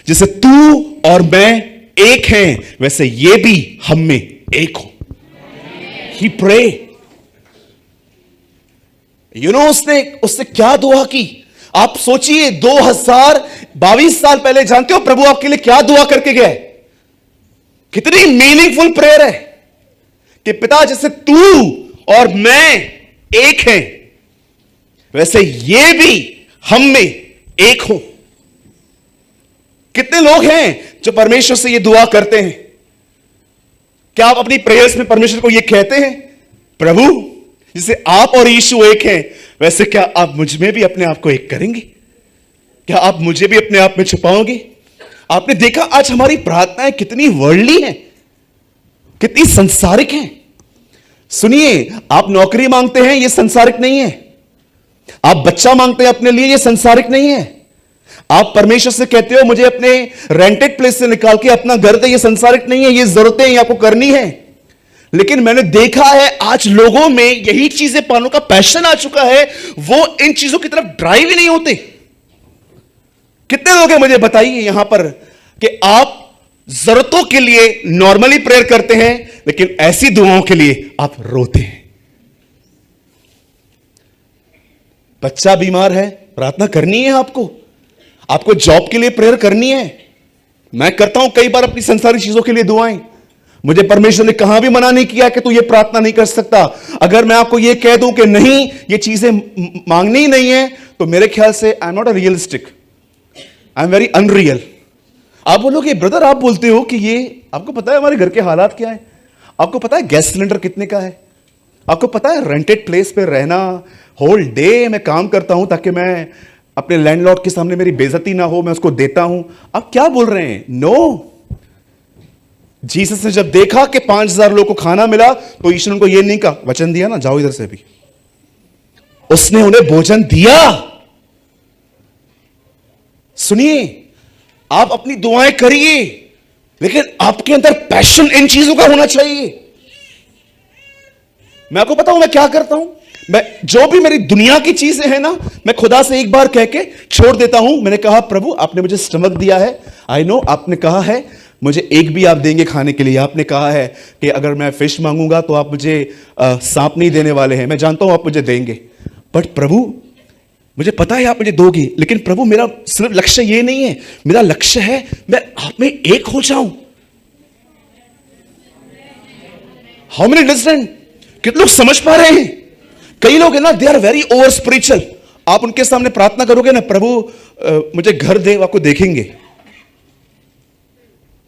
जैसे तू और मैं एक हैं, वैसे ये भी हम में एक हो। ही प्रे। उसने क्या दुआ की? आप सोचिए, 2022 साल पहले जानते हो प्रभु आपके लिए क्या दुआ करके गया है? कितनी मीनिंगफुल प्रेयर है कि पिता, जैसे तू और मैं एक हैं, वैसे ये भी हम में एक हो। कितने लोग हैं जो परमेश्वर से ये दुआ करते हैं? क्या आप अपनी प्रेयर्स में परमेश्वर को ये कहते हैं, प्रभु जैसे आप और यीशु एक हैं, वैसे क्या आप मुझ में भी अपने आप को एक करेंगे? क्या आप मुझे भी अपने आप में छुपाओगे? आपने देखा आज हमारी प्रार्थनाएं कितनी वर्ल्डली हैं, कितनी संसारिक हैं। सुनिए, आप नौकरी मांगते हैं, यह संसारिक नहीं है। आप बच्चा मांगते हैं अपने लिए, यह संसारिक नहीं है। आप परमेश्वर से कहते हो मुझे अपने रेंटेड प्लेस से निकाल के अपना घर दे, यह संसारिक नहीं है। ये जरूरतें हैं, आपको करनी है। लेकिन मैंने देखा है आज लोगों में यही चीजें पाने का पैशन आ चुका है, वो इन चीजों की तरफ ड्राइव ही नहीं होते। कितने लोग हैं मुझे बताइए यहां पर कि आप जरूरतों के लिए नॉर्मली प्रेयर करते हैं, लेकिन ऐसी दुआओं के लिए आप रोते हैं। बच्चा बीमार है, प्रार्थना करनी है आपको। आपको जॉब के लिए प्रेयर करनी है। मैं करता हूं कई बार अपनी संसारी चीजों के लिए दुआएं। मुझे परमेश्वर ने कहां भी मना नहीं किया कि तू ये प्रार्थना नहीं कर सकता। अगर मैं आपको ये कह दूं कि नहीं, ये चीजें मांगनी ही नहीं है, तो मेरे ख्याल से I am not a realistic, I am very unreal. आप बोलोगे ब्रदर, आप बोलते हो कि ये, आपको पता है हमारे घर के हालात क्या है? आपको पता है गैस सिलेंडर कितने का है? आपको पता है रेंटेड प्लेस पे रहना, होल डे मैं काम करता हूं ताकि मैं अपने लैंडलॉर्ड के सामने मेरी बेइज्जती ना हो, मैं उसको देता हूं। आप क्या बोल रहे हैं? नो। जीसस ने जब देखा कि 5000 लोगों को खाना मिला, तो ईश्वर को यह नहीं कहा, वचन दिया ना, जाओ इधर से भी। उसने उन्हें भोजन दिया। सुनिए, आप अपनी दुआएं करिए, लेकिन आपके अंदर पैशन इन चीजों का होना चाहिए। मैं आपको बताऊं मैं क्या करता हूं। मैं जो भी मेरी दुनिया की चीजें हैं ना, मैं खुदा से एक बार कह के छोड़ देता हूं। मैंने कहा प्रभु आपने मुझे स्टमक दिया है, आई नो, आपने कहा है मुझे एक भी आप देंगे खाने के लिए। आपने कहा है कि अगर मैं फिश मांगूंगा तो आप मुझे सांप नहीं देने वाले हैं। मैं जानता हूं आप मुझे देंगे, बट प्रभु मुझे पता है आप मुझे दोगे, लेकिन प्रभु मेरा सिर्फ लक्ष्य ये नहीं है, मेरा लक्ष्य है मैं आप में एक हो जाऊं। How many understand? कितने लोग समझ पा रहे हैं? कई लोग है ना, they are very over spiritual. आप उनके सामने प्रार्थना करोगे ना, प्रभु मुझे घर दे, आपको देखेंगे।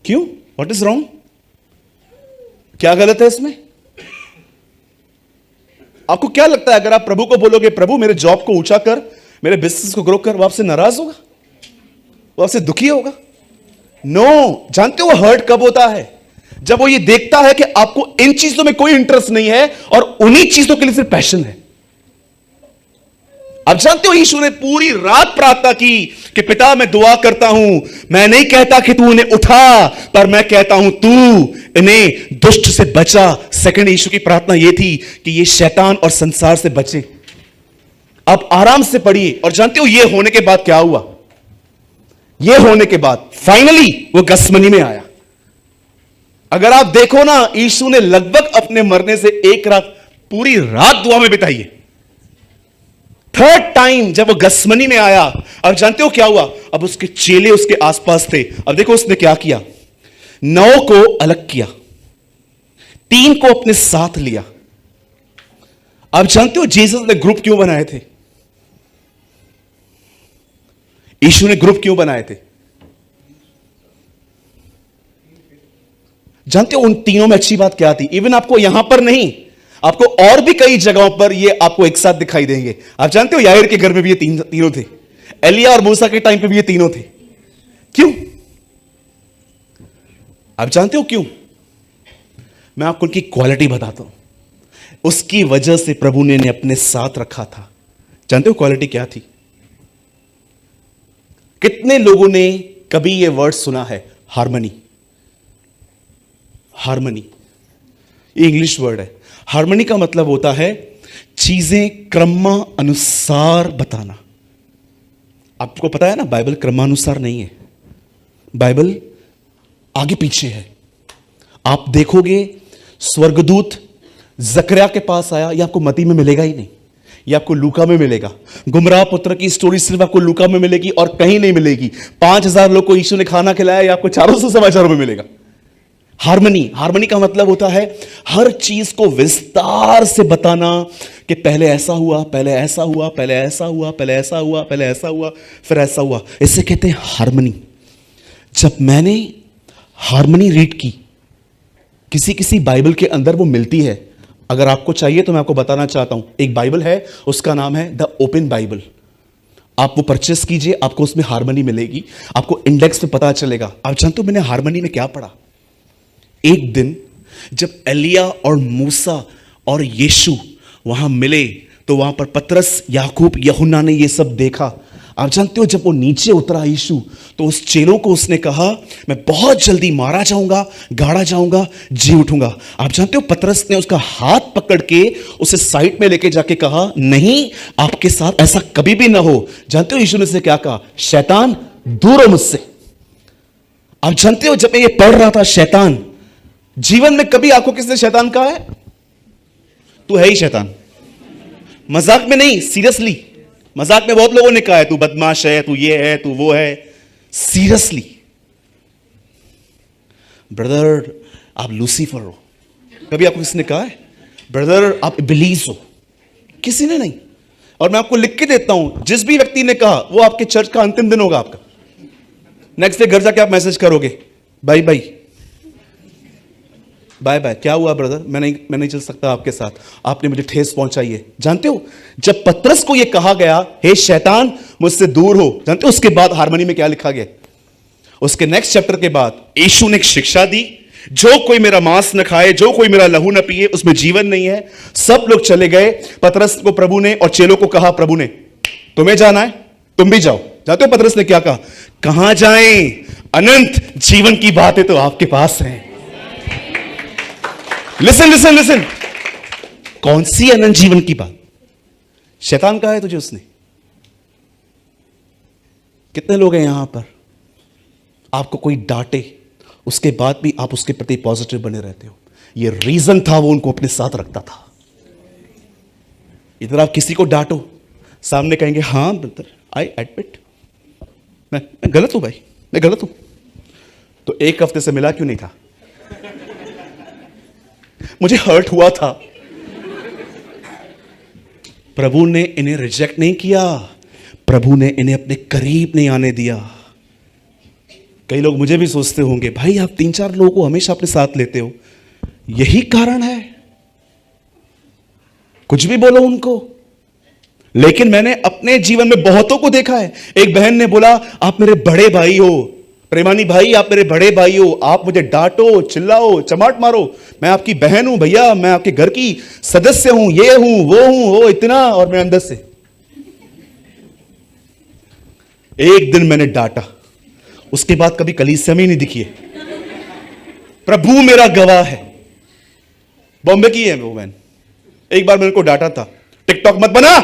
क्यों? What is wrong? क्या गलत है इसमें? आपको क्या लगता है अगर आप प्रभु को बोलोगे प्रभु मेरे जॉब को ऊंचा कर, मेरे बिजनेस को ग्रो कर, वो आपसे नाराज होगा? वो आपसे दुखी होगा? नो। जानते हो वो हर्ट कब होता है? जब वो ये देखता है कि आपको इन चीजों में कोई इंटरेस्ट नहीं है और उन्हीं चीजों के लिए सिर्फ पैशन है। अब जानते हो यीशु ने पूरी रात प्रार्थना की कि पिता मैं दुआ करता हूं, मैं नहीं कहता कि तू उन्हें उठा, पर मैं कहता हूं तू इन्हें दुष्ट से बचा। सेकंड यीशु की प्रार्थना यह थी कि ये शैतान और संसार से बचे। अब आराम से पढ़िए। और जानते हो ये होने के बाद क्या हुआ? ये होने के बाद फाइनली वो गसमनी में आया। अगर आप देखो ना, यीशु ने लगभग अपने मरने से एक रात, पूरी रात दुआ में बिताई है। थर्ड टाइम जब वो गसमनी में आया, अब जानते हो क्या हुआ? अब उसके चेले उसके आसपास थे। अब देखो उसने क्या किया, 9 को अलग किया, 3 को अपने साथ लिया। अब जानते हो जीसस ने ग्रुप क्यों बनाए थे? यीशु ने ग्रुप क्यों बनाए थे? जानते हो उन तीनों में अच्छी बात क्या थी? इवन आपको यहां पर नहीं, आपको और भी कई जगहों पर ये आपको एक साथ दिखाई देंगे। आप जानते हो याईर के घर में भी ये तीनों थे, एलिया और मूसा के टाइम पे भी ये तीनों थे। क्यों? आप जानते हो क्यों? मैं आपको उनकी क्वालिटी बताता हूं। उसकी वजह से प्रभु ने इन्हें अपने साथ रखा था। जानते हो क्वालिटी क्या थी? कितने लोगों ने कभी ये वर्ड सुना है, हार्मनी? हार्मनी ये इंग्लिश वर्ड है। हार्मनी का मतलब होता है चीजें क्रमानुसार बताना। आपको पता है ना, बाइबल क्रमानुसार नहीं है, बाइबल आगे पीछे है। आप देखोगे स्वर्गदूत जकरिया के पास आया, यह आपको मती में मिलेगा ही नहीं, यह आपको लूका में मिलेगा। गुमराह पुत्र की स्टोरी सिर्फ आपको लूका में मिलेगी और कहीं नहीं मिलेगी। 5000 लोग को यीशु ने खाना खिलाया, यह आपको 400 समाचारों में मिलेगा। हार्मनी का मतलब होता है हर चीज को विस्तार से बताना कि पहले ऐसा हुआ, पहले ऐसा हुआ, पहले ऐसा हुआ, पहले ऐसा हुआ, पहले ऐसा हुआ, फिर ऐसा हुआ। इसे कहते हैं हार्मनी। जब मैंने हार्मनी रीड की, किसी बाइबल के अंदर वो मिलती है। अगर आपको चाहिए तो मैं आपको बताना चाहता हूं, एक बाइबल है, उसका नाम है द ओपन बाइबल। आप वो परचेस कीजिए, आपको उसमें हार्मनी मिलेगी, आपको इंडेक्स में पता चलेगा। आप जानते हो मैंने हार्मनी में क्या पढ़ा? एक दिन जब एलिया और मूसा और यीशु वहां मिले, तो वहां पर पतरस, याकूब, यूहन्ना ने ये सब देखा। आप जानते हो जब वो नीचे उतरा यीशु, तो उस चेलों को उसने कहा मैं बहुत जल्दी मारा जाऊंगा, गाड़ा जाऊंगा, जी उठूंगा। आप जानते हो पतरस ने उसका हाथ पकड़ के उसे साइड में लेके जाके कहा नहीं, आपके साथ ऐसा कभी भी ना हो। जानते हो यीशु ने उसे क्या कहा? शैतान दूर हो मुझसे। आप जानते हो जब मैं ये पढ़ रहा था, शैतान, जीवन में कभी आपको किसने शैतान कहा है? तू है ही शैतान। मजाक में नहीं, सीरियसली। मजाक में बहुत लोगों ने कहा है तू बदमाश है, तू ये है, तू वो है। सीरियसली ब्रदर आप लूसीफर हो। कभी आपको किसने कहा है ब्रदर आप इब्लीस हो? किसी ने नहीं। और मैं आपको लिख के देता हूं, जिस भी व्यक्ति ने कहा वो आपके चर्च का अंतिम दिन होगा आपका। नेक्स्ट डे घर जाके आप मैसेज करोगे बाय बाय बाय बाय, क्या हुआ ब्रदर, मैं नहीं चल सकता आपके साथ, आपने मुझे ठेस पहुंचाई है। जानते हो जब पतरस को यह कहा गया हे शैतान मुझसे दूर हो, जानते हो उसके बाद हार्मनी में क्या लिखा गया? उसके नेक्स्ट चैप्टर के बाद यीशु ने एक शिक्षा दी, जो कोई मेरा मांस न खाए, जो कोई मेरा लहू न पिए, उसमें जीवन नहीं है। सब लोग चले गए। पतरस को प्रभु ने और चेलों को कहा, प्रभु ने तुम्हें जाना है, तुम भी जाओ। जानते हो पतरस ने क्या कहा? कहां जाएं, अनंत जीवन की बातें तो आपके पास हैं। लिसन लिसन लिसन, कौन सी अनंत जीवन की बात? शैतान कहा है तुझे उसने? कितने लोग हैं यहां पर, आपको कोई डांटे उसके बाद भी आप उसके प्रति पॉजिटिव बने रहते हो? ये रीजन था वो उनको अपने साथ रखता था। इधर आप किसी को डांटो, सामने कहेंगे हाँ ब्रदर, आई एडमिट, मैं गलत हूं भाई, मैं गलत हूं। तो एक हफ्ते से मिला क्यों नहीं था? मुझे हर्ट हुआ था। प्रभु ने इन्हें रिजेक्ट नहीं किया, प्रभु ने इन्हें अपने करीब नहीं आने दिया। कई लोग मुझे भी सोचते होंगे, भाई आप 3-4 लोगों को हमेशा अपने साथ लेते हो, यही कारण है? कुछ भी बोलो उनको। लेकिन मैंने अपने जीवन में बहुतों को देखा है। एक बहन ने बोला, आप मेरे बड़े भाई हो, प्रेमानी भाई आप मेरे बड़े भाई हो, आप मुझे डांटो, चिल्लाओ, चमाट मारो, मैं आपकी बहन हूं भैया, मैं आपके घर की सदस्य हूं, ये हूं वो इतना। और मैं अंदर से एक दिन मैंने डांटा, उसके बाद कभी कलीसिया में ही नहीं दिखी है। प्रभु मेरा गवाह है। बॉम्बे की है वो बहन। एक बार मैंने उनको डांटा था, टिकटॉक मत बना,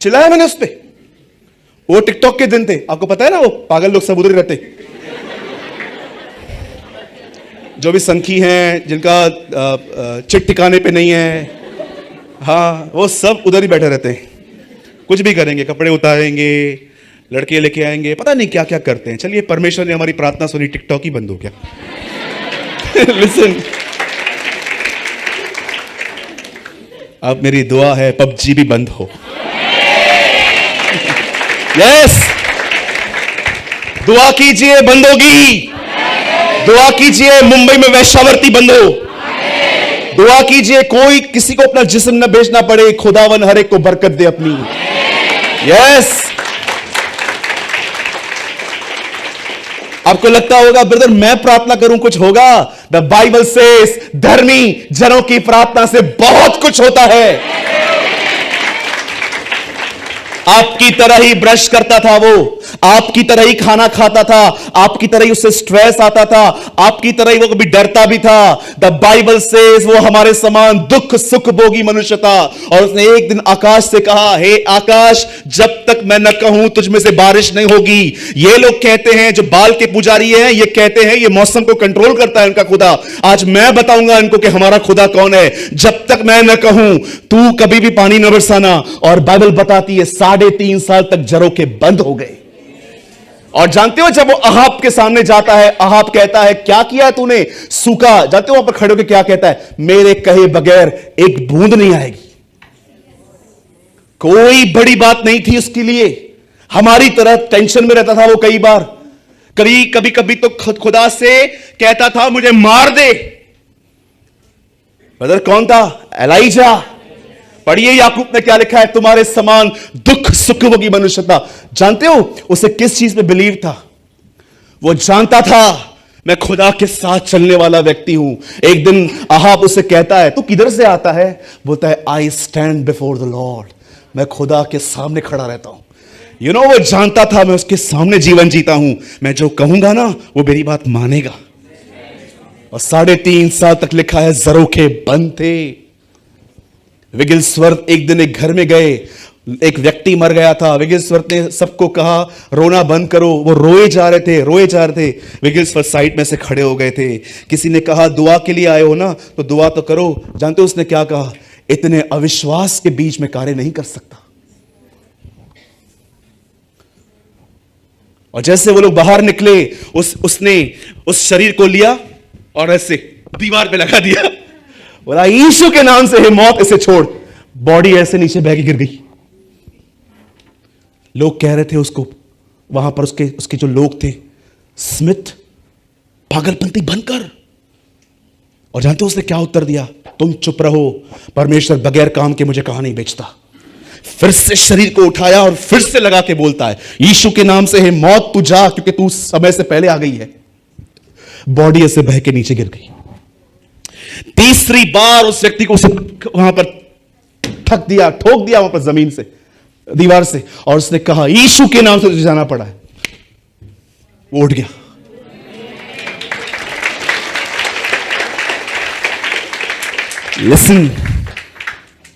चिल्लाया मैंने उस पर। वो टिकटॉक के दिन थे, आपको पता है ना, वो पागल लोग सब उधर ही रहते, जो भी संखी हैं, जिनका चिट ठिकाने पे नहीं है, हाँ वो सब उधर ही बैठे रहते हैं। कुछ भी करेंगे, कपड़े उतारेंगे, लड़के लेके आएंगे, पता नहीं क्या क्या करते हैं। चलिए परमेश्वर ने हमारी प्रार्थना सुनी, टिकटॉक ही बंद हो गया। लिसन, अब मेरी दुआ है पबजी भी बंद हो। यस, दुआ कीजिए बंद होगी। दुआ कीजिए मुंबई में वैश्यावृत्ति बंद हो। दुआ कीजिए कोई किसी को अपना जिस्म न बेचना पड़े, खुदावन हर एक को बरकत दे अपनी। यस, आपको लगता होगा ब्रदर मैं प्रार्थना करूं कुछ होगा? द बाइबल सेज धर्मी जनों की प्रार्थना से बहुत कुछ होता है। आपकी तरह ही ब्रश करता था वो, आपकी तरह ही खाना खाता था, आपकी तरह ही उससे स्ट्रेस आता था, आपकी तरह ही वो कभी डरता भी था। द बाइबल सेज वो हमारे समान दुख सुख भोगी मनुष्य था। और उसने एक दिन आकाश से कहा, हे आकाश, जब तक मैं न कहूं तुझ में से बारिश नहीं होगी। ये लोग कहते हैं, जो बाल के पुजारी हैं, ये कहते हैं ये मौसम को कंट्रोल करता है उनका खुदा। आज मैं बताऊंगा इनको कि हमारा खुदा कौन है। जब तक मैं न कहूं तू कभी भी पानी न बरसाना। और बाइबल बताती है 3.5 साल तक झरोखे बंद हो गए। और जानते हो जब वो अहाब के सामने जाता है, अहाब कहता है क्या किया तूने, सूखा। जानते हो वहां पर खड़े होकर क्या कहता है, मेरे कहे बगैर एक बूंद नहीं आएगी। कोई बड़ी बात नहीं थी उसके लिए, हमारी तरह टेंशन में रहता था वो। कई बार कभी कभी तो खुदा से कहता था मुझे मार दे। ब्रदर कौन था? एलाइजा। पढ़िए याकूब ने क्या लिखा है, तुम्हारे समान दुख सुख भोगी मनुष्य था। जानते हो उसे किस चीज पे बिलीव था? वो जानता था मैं खुदा के साथ चलने वाला व्यक्ति हूं। एक दिन अहाब उसे कहता है, तू किधर से आता है? बोलता है, I stand before the Lord, मैं खुदा के सामने खड़ा रहता हूं। यू नो वो जानता था मैं उसके सामने जीवन जीता हूं, मैं जो कहूंगा ना वो मेरी बात मानेगा। और 3.5 साल तक लिखा है झरोखे बंद थे। विगिलस्वर्त एक दिन एक घर में गए, एक व्यक्ति मर गया था। विगिलस्वर्त ने सबको कहा रोना बंद करो। वो रोए जा रहे थे। विगिलस्वर्त साइड में से खड़े हो गए थे। किसी ने कहा दुआ के लिए आए हो ना, तो दुआ तो करो। जानते हो उसने क्या कहा? इतने अविश्वास के बीच में कार्य नहीं कर सकता। और जैसे वो लोग बाहर निकले, उसने उस शरीर को लिया और ऐसे दीवार पे लगा दिया। बोला यीशु के नाम से हे मौत इसे छोड़। बॉडी ऐसे नीचे बह के गिर गई। लोग कह रहे थे उसको, वहां पर उसके जो लोग थे, स्मिथ पागलपंती बंद कर। और जानते हो उसने क्या उत्तर दिया? तुम चुप रहो, परमेश्वर बगैर काम के मुझे कहां नहीं बेचता। फिर से शरीर को उठाया और फिर से लगा के बोलता है यीशु के नाम से हे मौत तू जा, क्योंकि तू समय से पहले आ गई है। बॉडी ऐसे बह के नीचे गिर गई। तीसरी बार उस व्यक्ति को वहां पर ठोक दिया वहां पर जमीन से, दीवार से। और उसने कहा यीशु के नाम से तुझे जाना पड़ा है। वो उठ गया। लिसन,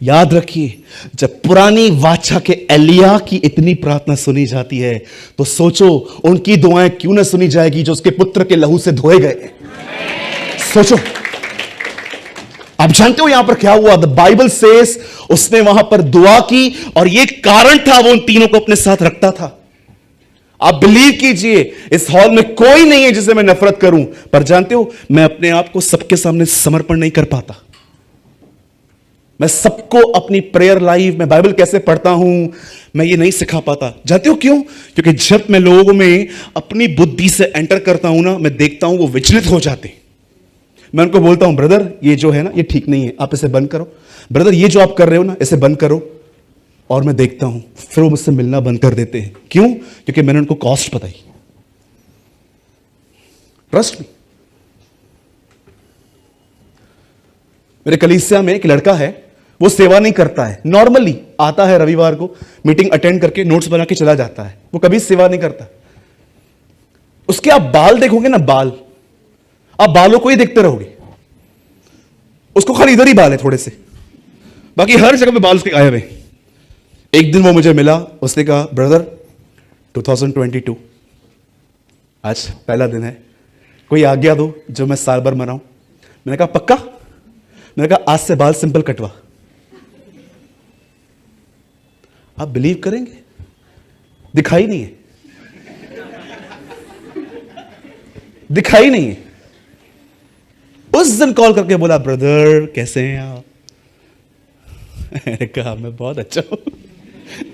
याद रखिए, जब पुरानी वाचा के एलिया की इतनी प्रार्थना सुनी जाती है, तो सोचो उनकी दुआएं क्यों न सुनी जाएगी जो उसके पुत्र के लहू से धोए गए। सोचो आप जानते हो यहां पर क्या हुआ? द बाइबल सेस उसने वहां पर दुआ की और यह कारण था वो उन तीनों को अपने साथ रखता था। आप बिलीव कीजिए, इस हॉल में कोई नहीं है जिसे मैं नफरत करूं, पर जानते हो मैं अपने आप को सबके सामने समर्पण नहीं कर पाता। मैं सबको अपनी प्रेयर लाइफ, मैं बाइबल कैसे पढ़ता हूं, मैं ये नहीं सिखा पाता। जानते हो क्यों? क्योंकि जब मैं लोगों में अपनी बुद्धि से एंटर करता हूं ना, मैं देखता हूं वो विचलित हो जाते। मैं उनको बोलता हूं, ब्रदर ये जो है ना ये ठीक नहीं है, आप इसे बंद करो। ब्रदर ये जो आप कर रहे हो ना इसे बंद करो। और मैं देखता हूं फिर वो मुझसे मिलना बंद कर देते हैं। क्यों? क्योंकि मैंने उनको कॉस्ट बताई। Trust me. मेरे कलीसिया में एक लड़का है, वो सेवा नहीं करता है, नॉर्मली आता है रविवार को मीटिंग अटेंड करके नोट्स बना के चला जाता है, वो कभी सेवा नहीं करता। उसके आप बाल देखोगे ना, बाल, आप बालों को ही देखते रहोगे। उसको खाली इधर ही बाल है थोड़े से, बाकी हर जगह पे बाल उसके गायब है। एक दिन वो मुझे मिला, उसने कहा ब्रदर 2022 आज पहला दिन है, कोई आज्ञा दो जो मैं साल भर मनाऊं। मैंने कहा पक्का? मैंने कहा आज से बाल सिंपल कटवा। आप बिलीव करेंगे, दिखाई नहीं है, दिखाई नहीं है। उस दिन कॉल करके बोला ब्रदर कैसे हैं आप? मैंने कहा मैं बहुत अच्छा हूं,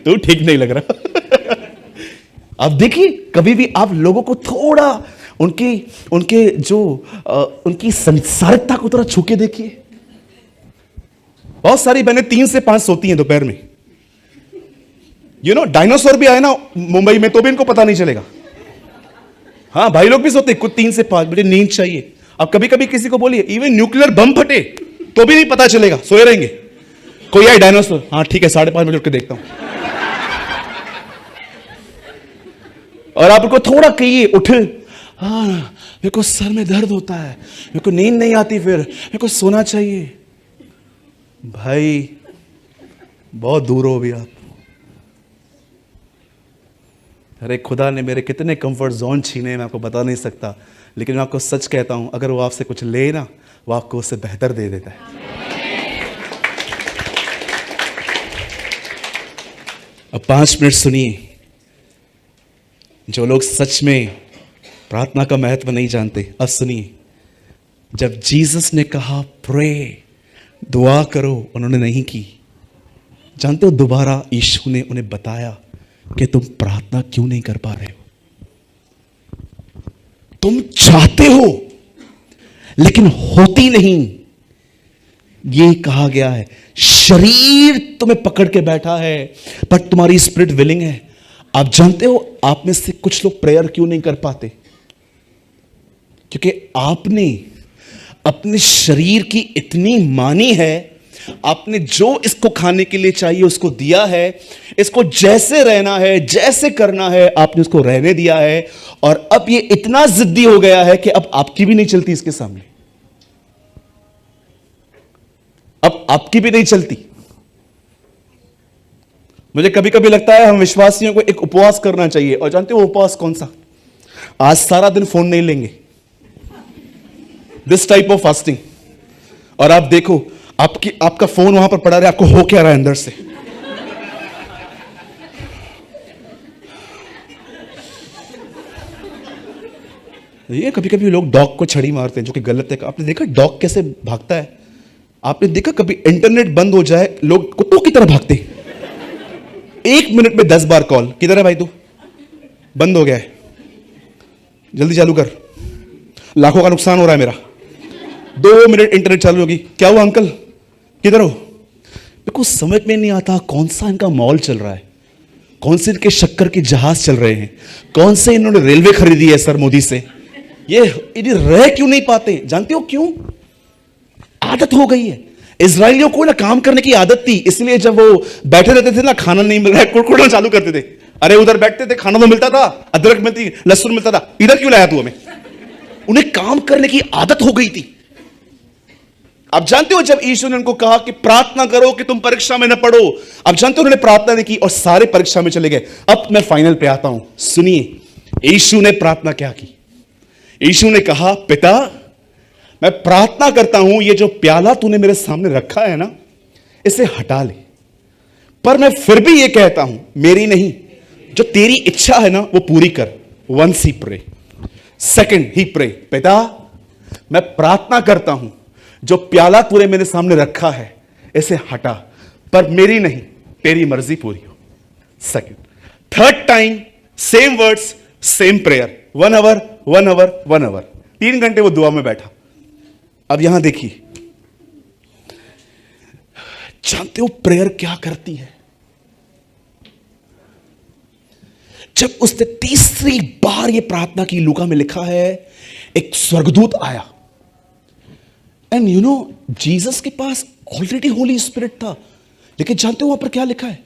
तू ठीक नहीं लग रहा। आप देखिए, कभी भी आप लोगों को थोड़ा उनके जो उनकी संसारिकता को थोड़ा छू के देखिए। बहुत सारी बहनें 3 से 5 सोती हैं दोपहर में। डायनासोर भी आए ना मुंबई में तो भी इनको पता नहीं चलेगा। हाँ, भाई लोग भी सोते, कुछ 3 से 5 बजे नींद चाहिए। अब कभी कभी किसी को बोलिए इवन न्यूक्लियर बम फटे तो भी नहीं पता चलेगा, सोए रहेंगे। कोई आए डायनासोर, हाँ ठीक है 5:30 बजे उठ के देखता हूं। और आप उनको थोड़ा कहिए उठ, हाँ मेरे को सर में दर्द होता है, मेरे को नींद नहीं आती, फिर मेरे को सोना चाहिए। भाई बहुत दूर हो भी आप। अरे खुदा ने मेरे कितने कंफर्ट जोन छीने मैं आपको बता नहीं सकता, लेकिन मैं आपको सच कहता हूं, अगर वो आपसे कुछ ले ना, वो आपको उससे बेहतर दे देता है। अब 5 मिनट सुनिए। जो लोग सच में प्रार्थना का महत्व नहीं जानते, अब सुनिए। जब जीसस ने कहा प्रे, दुआ करो, उन्होंने नहीं की। जानते हो दोबारा यीशु ने उन्हें बताया कि तुम प्रार्थना क्यों नहीं कर पा रहे हो। तुम चाहते हो लेकिन होती नहीं। ये कहा गया है, शरीर तुम्हें पकड़ के बैठा है पर तुम्हारी स्पिरिट विलिंग है। आप जानते हो आप में से कुछ लोग प्रेयर क्यों नहीं कर पाते? क्योंकि आपने अपने शरीर की इतनी मानी है, आपने जो इसको खाने के लिए चाहिए उसको दिया है, इसको जैसे रहना है, जैसे करना है, आपने उसको रहने दिया है। और अब ये इतना जिद्दी हो गया है कि अब आपकी भी नहीं चलती इसके सामने, अब आपकी भी नहीं चलती। मुझे कभी कभी लगता है हम विश्वासियों को एक उपवास करना चाहिए। और जानते हो उपवास कौन सा? आज सारा दिन फोन नहीं लेंगे, दिस टाइप ऑफ फास्टिंग। और आप देखो आपका फोन वहां पर पड़ा रहे, आपको हो क्या रहा है अंदर से। ये कभी कभी लोग डॉग को छड़ी मारते हैं, जो कि गलत है। आपने देखा डॉग कैसे भागता है? आपने देखा कभी इंटरनेट बंद हो जाए लोग कुत्तों की तरह भागते हैं? 1 मिनट में 10 बार कॉल, किधर है भाई तू, बंद हो गया है, जल्दी चालू कर, लाखों का नुकसान हो रहा है मेरा। 2 मिनट इंटरनेट चालू होगी, क्या हुआ अंकल किधर हो? मेरे को समझ में नहीं आता कौन सा इनका मॉल चल रहा है, कौन से इनके शक्कर के जहाज चल रहे हैं, कौन से इन्होंने रेलवे खरीदी है सर मोदी से। ये रह क्यों नहीं पाते? जानते हो क्यों? आदत हो गई है। इजराइलियों को ना काम करने की आदत थी, इसलिए जब वो बैठे रहते थे ना, खाना नहीं मिल रहा है, कुड़कुड़ना चालू करते थे। अरे उधर बैठते थे, खाना तो मिलता था, अदरक मिलती, लहसुन मिलता था, इधर क्यों लाया तू हमें? उन्हें काम करने की आदत हो गई थी। आप जानते हो जब यीशु ने उनको कहा कि प्रार्थना करो कि तुम परीक्षा में न पड़ो, आप जानते हो उन्होंने प्रार्थना नहीं की और सारे परीक्षा में चले गए। अब मैं फाइनल पे आता हूं, सुनिए यीशु ने प्रार्थना क्या की। यीशु ने कहा पिता मैं प्रार्थना करता हूं ये जो प्याला तूने मेरे सामने रखा है ना, इसे हटा ले। पर मैं फिर भी ये कहता हूं, मेरी नहीं, जो तेरी इच्छा है ना वो पूरी कर। वंस ही प्रे, सेकंड ही प्रे, पिता मैं प्रार्थना करता हूं जो प्याला तूने मेरे सामने रखा है इसे हटा, पर मेरी नहीं तेरी मर्जी पूरी हो। Second, third time same words same prayer, 1 hour 1 hour 1 hour, 3 घंटे वो दुआ में बैठा। अब यहां देखिए, जानते हो प्रेयर क्या करती है? जब उसने तीसरी बार ये प्रार्थना की, लूका में लिखा है एक स्वर्गदूत आया, एंड यू नो जीसस के पास ऑलरेडी होली स्पिरिट था, लेकिन जानते हो वहां पर क्या लिखा है?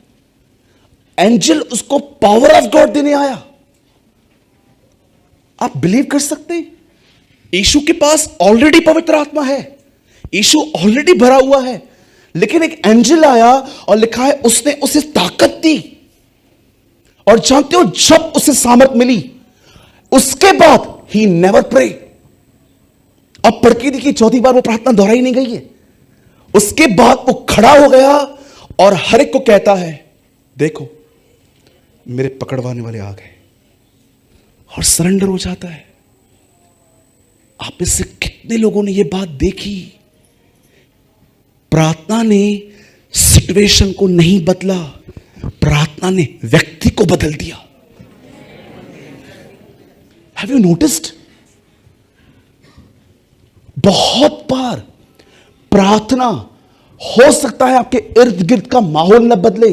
एंजल उसको पावर ऑफ गॉड देने आया। आप बिलीव कर सकते हैं? यीशु के पास ऑलरेडी पवित्र आत्मा है, यीशु ऑलरेडी भरा हुआ है, लेकिन एक एंजल आया और लिखा है उसने उसे ताकत दी। और जानते हो जब उसे सामर्थ मिली, उसके बाद ही नेवर प्रे। अब पढ़ के देखिए, चौथी बार वो प्रार्थना दोहराई नहीं गई है। उसके बाद वो खड़ा हो गया और हर एक को कहता है, देखो मेरे पकड़वाने वाले आ गए, और सरेंडर हो जाता है। आप में से कितने लोगों ने यह बात देखी? प्रार्थना ने सिचुएशन को नहीं बदला, प्रार्थना ने व्यक्ति को बदल दिया। Have you noticed? बहुत बार प्रार्थना हो सकता है आपके इर्द गिर्द का माहौल न बदले,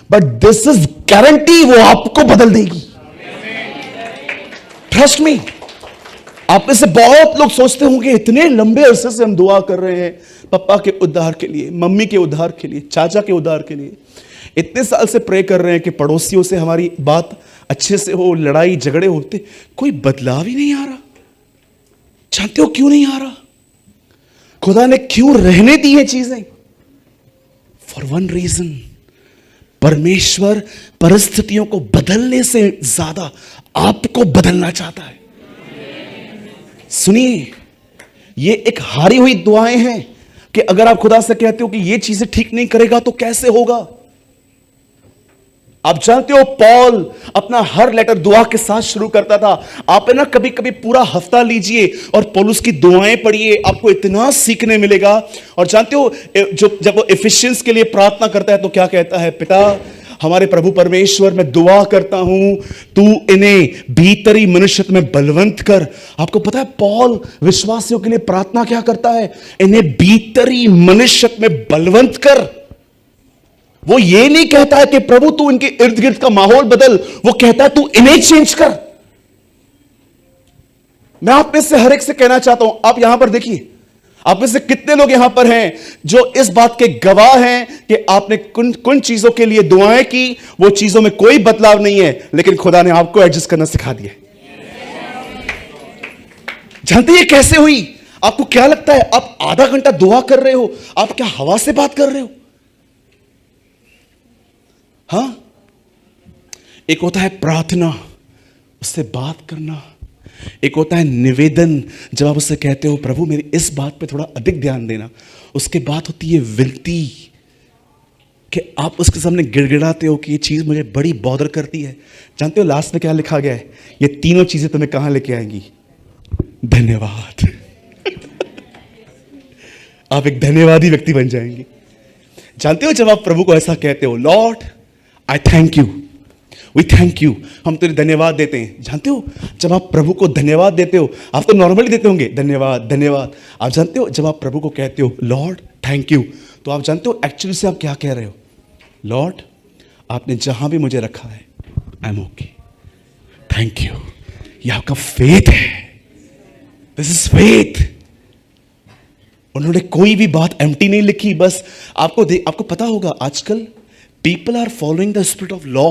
बट दिस इज गारंटी वो आपको बदल देगी। Trust me. आप में से बहुत लोग सोचते होंगे इतने लंबे अरसे से हम दुआ कर रहे हैं पापा के उद्धार के लिए, मम्मी के उद्धार के लिए, चाचा के उद्धार के लिए, इतने साल से प्रे कर रहे हैं कि पड़ोसियों से हमारी बात अच्छे से हो, लड़ाई झगड़े होते, कोई बदलाव ही नहीं आ रहा। जानते हो क्यों नहीं आ रहा? खुदा ने क्यों रहने दी है चीजें? फॉर वन रीजन, परमेश्वर परिस्थितियों को बदलने से ज्यादा आपको बदलना चाहता है। सुनिए, ये एक हारी हुई दुआएं हैं कि अगर आप खुदा से कहते हो कि ये चीजें ठीक नहीं करेगा तो कैसे होगा? आप जानते हो पॉल अपना हर लेटर दुआ के साथ शुरू करता था। आप ना कभी कभी पूरा हफ्ता लीजिए और पौलुस की दुआएं पढ़िए, आपको इतना सीखने मिलेगा। और जानते हो जब वो एफिशिएंस के लिए प्रार्थना करता है तो क्या कहता है? पिता हमारे प्रभु परमेश्वर, मैं दुआ करता हूं तू इन्हें भीतरी मनुष्यत्व में बलवंत कर। आपको पता है पॉल विश्वासियों के लिए प्रार्थना क्या करता है? इन्हें भीतरी मनुष्यत्व में बलवंत कर। वो ये नहीं कहता है कि प्रभु तू इनके इर्द गिर्द का माहौल बदल, वो कहता है तू इन्हें चेंज कर। मैं आप में से हर एक से कहना चाहता हूं, आप यहां पर देखिए, आप में से कितने लोग यहां पर हैं जो इस बात के गवाह हैं कि आपने कुछ चीजों के लिए दुआएं की, वो चीजों में कोई बदलाव नहीं है, लेकिन खुदा ने आपको एडजस्ट करना सिखा दिया। जानते हैं कैसे हुई? आपको क्या लगता है आप आधा घंटा दुआ कर रहे हो, आप क्या हवा से बात कर रहे हो? हाँ, एक होता है प्रार्थना, उससे बात करना, एक होता है निवेदन, जब आप उससे कहते हो प्रभु मेरी इस बात पे थोड़ा अधिक ध्यान देना। उसके बाद होती है विनती, कि आप उसके सामने गिड़गिड़ाते हो कि ये चीज मुझे बड़ी बॉदर करती है। जानते हो लास्ट में क्या लिखा गया है? ये तीनों चीजें तुम्हें कहां लेके आएंगी? धन्यवाद। आप एक धन्यवादी व्यक्ति बन जाएंगे। जानते हो जब आप प्रभु को ऐसा कहते हो, Lord I thank you, we thank you, हम तेरे धन्यवाद देते हैं। जानते हो जब आप प्रभु को धन्यवाद देते हो, आप तो नॉर्मली देते होंगे धन्यवाद धन्यवाद, आप जानते हो जब आप प्रभु को कहते हो लॉर्ड थैंक यू, तो आप जानते हो एक्चुअली से आप क्या कह रहे हो? लॉर्ड आपने जहां भी मुझे रखा है I am okay, thank you. ये आपका फेथ है, दिस इज फेथ। उन्होंने कोई भी बात एम्प्टी नहीं लिखी। बस आपको पता होगा आजकल people are following the spirit of law.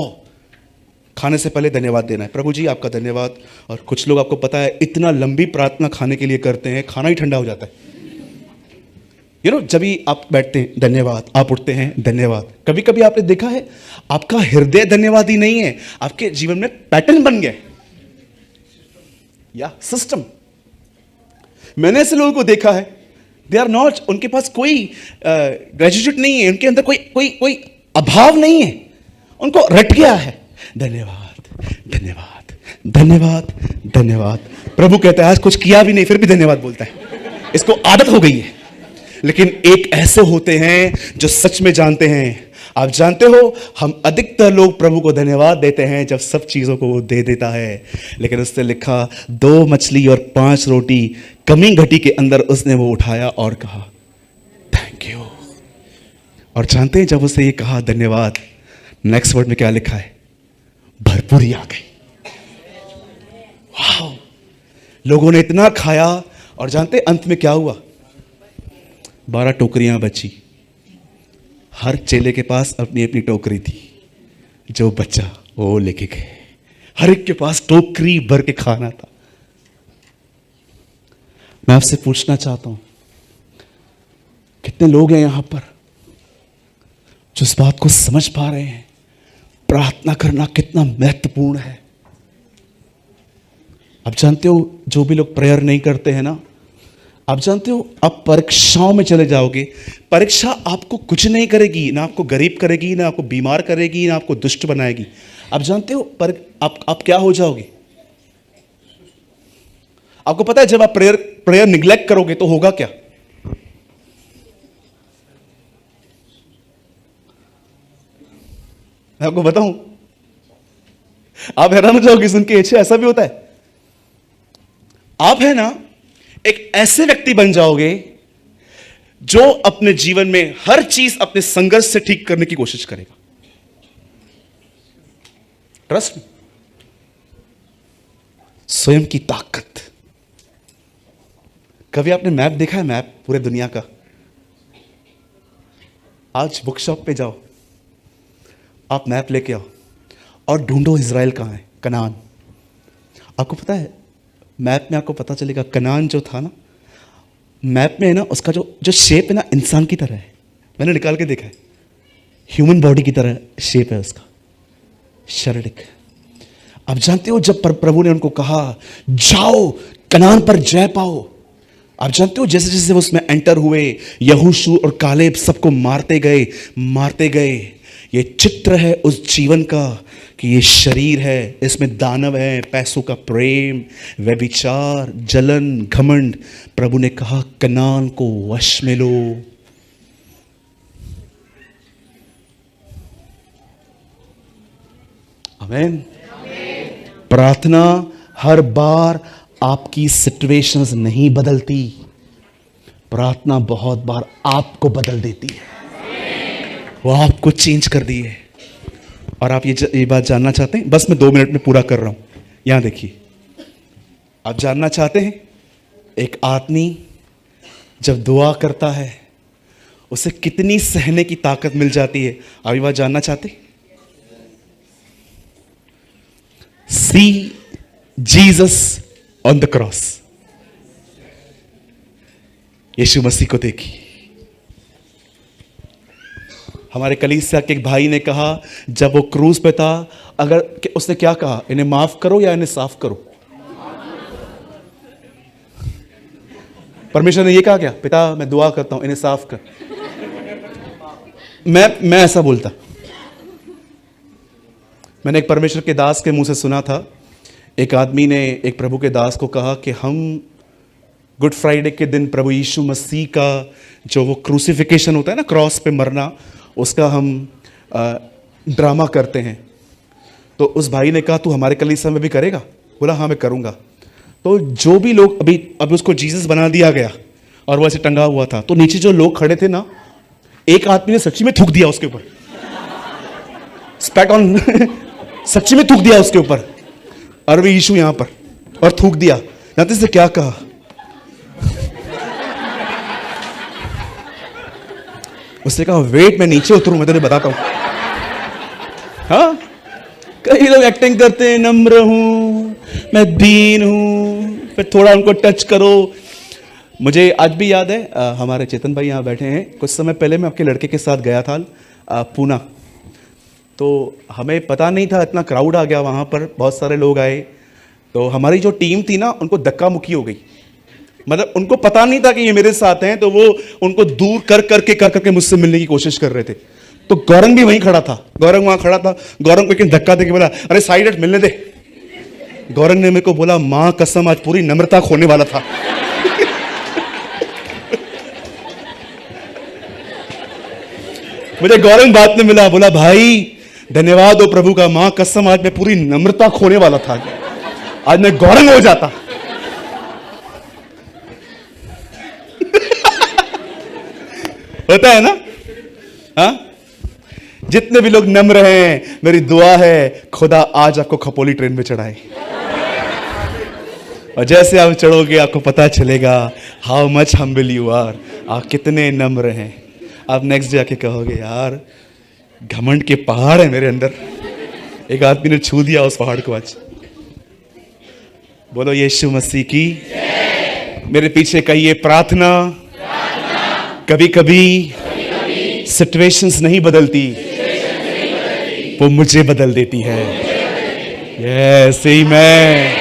खाने से पहले धन्यवाद देना है, प्रभु जी आपका धन्यवाद। और कुछ लोग आपको पता है इतना लंबी प्रार्थना खाने के लिए करते हैं, खाना ही ठंडा हो जाता है। जब भी आप बैठते हैं धन्यवाद, आप उठते हैं धन्यवाद। कभी कभी आपने देखा है आपका हृदय धन्यवादी नहीं है, आपके जीवन में पैटर्न बन गया या सिस्टम। मैंने ऐसे लोगों को देखा है, दे आर नॉट, उनके पास कोई ग्रेजुएट नहीं है, उनके अंदर कोई कोई कोई अभाव नहीं है, उनको रट गया है। धन्यवाद धन्यवाद धन्यवाद धन्यवाद। प्रभु कहता है आज कुछ किया भी नहीं फिर भी धन्यवाद बोलता है, इसको आदत हो गई है। लेकिन एक ऐसे होते हैं जो सच में जानते हैं। आप जानते हो, हम अधिकतर लोग प्रभु को धन्यवाद देते हैं जब सब चीजों को वो दे देता है, लेकिन उसने लिखा 2 मछली और 5 रोटी कमी घटी के अंदर उसने वो उठाया और कहा थैंक यू। और जानते हैं जब उसने ये कहा धन्यवाद, नेक्स्ट वर्ड में क्या लिखा है? भरपूरी आ गई। वाह, लोगों ने इतना खाया और जानते अंत में क्या हुआ? 12 टोकरियां बची। हर चेले के पास अपनी अपनी टोकरी थी, जो बच्चा वो लेके गए। हर एक के पास टोकरी भर के खाना था। मैं आपसे पूछना चाहता हूं, कितने लोग हैं यहां पर जो इस बात को समझ पा रहे हैं प्रार्थना करना कितना महत्वपूर्ण है? आप जानते हो, जो भी लोग प्रेयर नहीं करते हैं ना, आप जानते हो आप परीक्षाओं में चले जाओगे, परीक्षा आपको कुछ नहीं करेगी, ना आपको गरीब करेगी, ना आपको बीमार करेगी, ना आपको दुष्ट बनाएगी। आप जानते हो पर आप क्या हो जाओगे? आपको पता है जब आप प्रेयर निग्लेक्ट करोगे तो होगा क्या? मैं आपको बताऊं, आप हैरान हो जाओगे सुन के, अच्छा ऐसा भी होता है। आप है ना एक ऐसे व्यक्ति बन जाओगे जो अपने जीवन में हर चीज अपने संघर्ष से ठीक करने की कोशिश करेगा। ट्रस्ट मी, स्वयं की ताकत। कभी आपने मैप देखा है? मैप पूरे दुनिया का। आज बुक शॉप पे जाओ, आप मैप लेके आओ और ढूंढो इज़राइल कहां है, कनान। आपको पता है मैप में आपको पता चलेगा कनान जो था ना, मैप में है ना उसका जो शेप है ना इंसान की तरह है। मैंने निकाल के देखा है, ह्यूमन बॉडी की तरह शेप है उसका, शारीरिक। आप जानते हो जब प्रभु ने उनको कहा जाओ कनान पर जय पाओ, आप जानते हो जैसे जैसे वो उसमें एंटर हुए, यहोशू और कालेब सबको मारते गए। ये चित्र है उस जीवन का कि ये शरीर है, इसमें दानव है, पैसों का प्रेम, व्यभिचार, जलन, घमंड। प्रभु ने कहा कनान को वश में लो। आमीन। प्रार्थना हर बार आपकी सिचुएशंस नहीं बदलती, प्रार्थना बहुत बार आपको बदल देती है, वो आपको चेंज कर दी है। और आप ये बात जानना चाहते हैं? बस मैं 2 मिनट में पूरा कर रहा हूं। यहां देखिए, आप जानना चाहते हैं एक आदमी जब दुआ करता है उसे कितनी सहने की ताकत मिल जाती है? आप ये बात जानना चाहते हैं? See Jesus on the cross, यीशु मसीह को देखिए। हमारे कलीसिया के एक भाई ने कहा जब वो क्रूज पे था, अगर उसने क्या कहा, इन्हें माफ करो या इन्हें साफ करो? परमेश्वर ने ये कहा क्या? पिता मैं दुआ करता हूं इन्हें साफ कर। मैं ऐसा बोलता। मैंने एक परमेश्वर के दास के मुंह से सुना था, एक आदमी ने एक प्रभु के दास को कहा कि हम गुड फ्राइडे के दिन प्रभु यीशु मसीह का जो वो क्रूसिफिकेशन होता है ना, क्रॉस पे मरना, उसका हम ड्रामा करते हैं। तो उस भाई ने कहा तू हमारे कलीसिया में भी करेगा? बोला हाँ मैं करूँगा। तो जो भी लोग अभी उसको जीसस बना दिया गया और वो ऐसे टंगा हुआ था, तो नीचे जो लोग खड़े थे ना, एक आदमी ने सच्ची में थूक दिया उसके ऊपर, स्पैट ऑन सच्ची में थूक दिया उसके ऊपर, और वे यीशु यहां पर, और थूक दिया। जानते से क्या कहा? उसने कहा वेट मैं नीचे उतरूं, मैं तुझे बताता हूं। हाँ, कई लोग एक्टिंग करते हैं, नम्र हूं, मैं दीन हूं, फिर थोड़ा उनको टच करो। मुझे आज भी याद है, हमारे चेतन भाई यहाँ बैठे हैं, कुछ समय पहले मैं आपके लड़के के साथ गया था पूना। तो हमें पता नहीं था, इतना क्राउड आ गया वहाँ पर, बहुत सारे लोग आए। तो हमारी जो टीम थी ना, उनको धक्का मुक्की हो गई, मतलब उनको पता नहीं था कि ये मेरे साथ हैं, तो वो उनको दूर कर करके मुझसे मिलने की कोशिश कर रहे थे। तो गौरंग भी वहीं खड़ा था, गौरंग वहां खड़ा था। गौरंग को एक धक्का देके बोला, अरे साइड हट, मिलने दे। गौरंग ने मेरे को बोला, मां कसम आज पूरी नम्रता खोने वाला था। मुझे गौरंग बात में मिला, बोला भाई धन्यवाद हो प्रभु का, मां कसम आज मैं पूरी नम्रता खोने वाला था, आज मैं गौरंग हो जाता। होता है ना? हाँ, जितने भी लोग नम्र हैं, मेरी दुआ है खुदा आज आपको खपोली ट्रेन में चढ़ाए, और जैसे आप चढ़ोगे आपको पता चलेगा how much humble you are, आप कितने नम्र हैं। आप नेक्स्ट डे आके कहोगे, यार घमंड के पहाड़ है मेरे अंदर, एक आदमी ने छू दिया उस पहाड़ को आज। बोलो यीशु मसीह की। मेरे पीछे कहिए प्रार्थना। कभी कभी सिचुएशंस नहीं बदलती, वो मुझे बदल देती है। यस आमीन।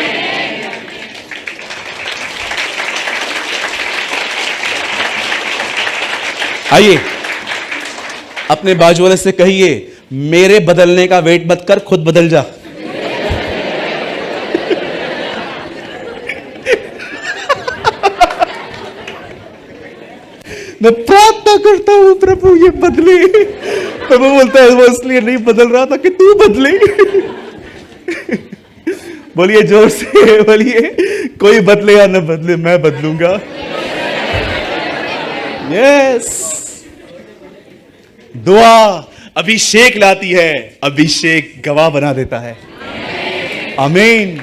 आइए अपने बाजू वाले से कहिए, मेरे बदलने का वेट मत कर, खुद बदल जा। मैं प्रार्थना करता हूं प्रभु ये बदले। प्रभु बोलता है वो इसलिए नहीं बदल रहा था कि तू बदले। बोलिए जोर से, बोलिए कोई बदले या न बदले, मैं बदलूंगा। यस, दुआ अभिषेक लाती है, अभिषेक गवाह बना देता है। आमीन।